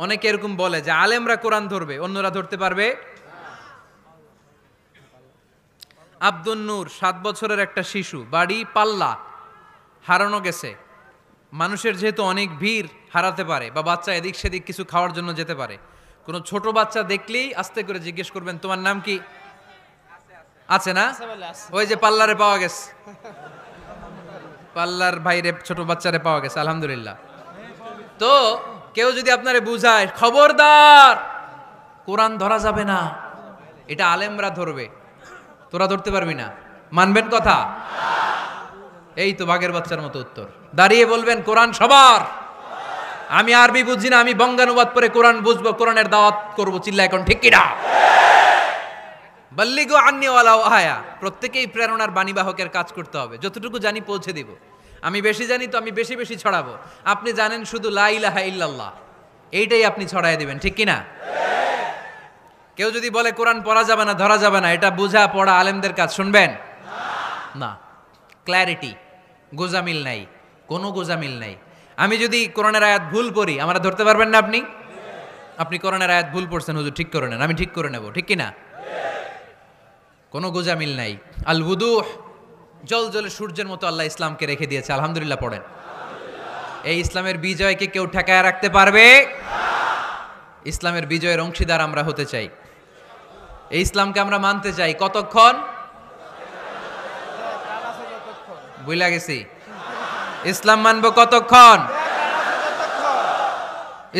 অনেকে এরকম বলে যে আলেমরা কোরআন ধরবে, অন্যরা ধরতে পারবে। আব্দুল নূর 7 বছরের একটা শিশু, বাড়ি পাল্লা, হারানো গেছে। মানুষের যেহেতু অনেক ভিড় হারাতে পারে, বা বাচ্চা এদিক সেদিক কিছু খাওয়ার জন্য যেতে পারে, কোনো ছোট বাচ্চা দেখলেই আস্তে করে জিজ্ঞেস করবেন তোমার নাম কি? আছে না? ওই যে পাল্লারে পাওয়া গেছে, পাল্লার ভাইরে ছোট বাচ্চারে পাওয়া গেছে, আলহামদুলিল্লাহ। তো কেউ যদি আপনারে বুঝায় খবরদার কোরআন ধরা যাবে না, এটা আলেমরা ধরবে, তোরা ধরতে পারবি না, মানবেন কথা? এই তো বাঘের বাচ্চার মতো উত্তর। দাঁড়িয়ে বলবেন কোরআন সবার। আমি আরবি বুঝি না, আমি বঙ্গানুবাদ পরে কোরআন বুঝবো, কোরআনের দাওয়াত করবো, চিল্লা এখন ঠিক কিনা? বাল্লিগু আন্নি ওয়ালাউ আয়া। প্রত্যেকেই প্রেরণার বাণীবাহকের কাজ করতে হবে। যতটুকু জানি পৌঁছে দিব। আমি বেশি জানি তো আমি বেশি বেশি ছড়াবো। আপনি জানেন শুধু লা ইলাহা ইল্লাল্লাহ, এইটাই আপনি ছড়ায় দিবেন, ঠিক কিনা? কেউ যদি বলে কোরআন পড়া যাবে না, ধরা যাবে না, এটা বোঝা পড়া আলেমদের কাজ, শুনবেন না। ক্ল্যারিটি, গোজামিল নাই, কোনো গোজামিল নাই। আমি যদি কোরআনের আয়াত ভুল পড়ি, আমরা ধরতে পারবেন না। আপনি কোরআনের আয়াত ভুল পড়ছেন, হুজুর ঠিক করে নেন, আমি ঠিক করে নেব, ঠিক কিনা? কোনো গোজামিল নাই। আল উযুহ, জল জলে সূর্যের মতো আল্লাহ ইসলামকে রেখে দিয়েছে, আলহামদুলিল্লাহ পড়েন। এই ইসলামের বিজয়কে কেউ ঠেকায় রাখতে পারবে? ইসলামের বিজয়ের অংশীদার আমরা হতে চাই, এই ইসলামকে আমরা মানতে চাই। কতক্ষণ? বুঝলা গেছি। ইসলাম মানবো কতক্ষণ?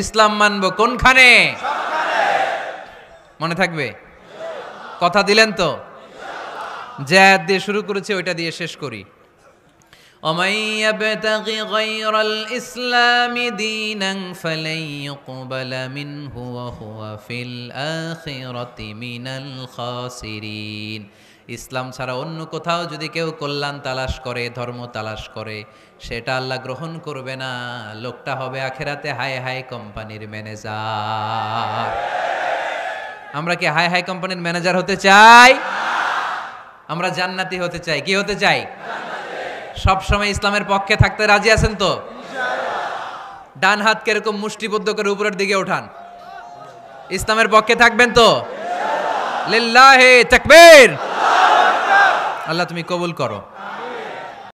ইসলাম মানবো কোনখানে? মনে থাকবে? কথা দিলেন তো? যে আয়াত দিয়ে শুরু করেছে ওইটা দিয়ে শেষ করি। ومن يبتغ غير الإسلام دينا فلن يقبل منه وهو في الآخرة من الخاسرين। ইসলাম ছাড়া অন্য কোথাও যদি কেউ কল্যাণ তালাশ করে, ধর্ম তালাশ করে, সেটা আল্লাহ গ্রহণ করবে না। লোকটা হবে আখেরাতে হাই হাই কোম্পানির ম্যানেজার। আমরা কি হাই হাই কোম্পানির ম্যানেজার হতে চাই? আমরা জান্নাতি হতে চাই। কি হতে চাই? সব সময় ইসলামের পক্ষে থাকতে রাজি আছেন তো? ডান হাত কিরকম মুষ্টিবদ্ধ করে উপরের দিকে ওঠান। ইসলামের পক্ষে থাকবেন তো? লিল্লাহি তাকবীর। আল্লাহ তুমি কবুল করো।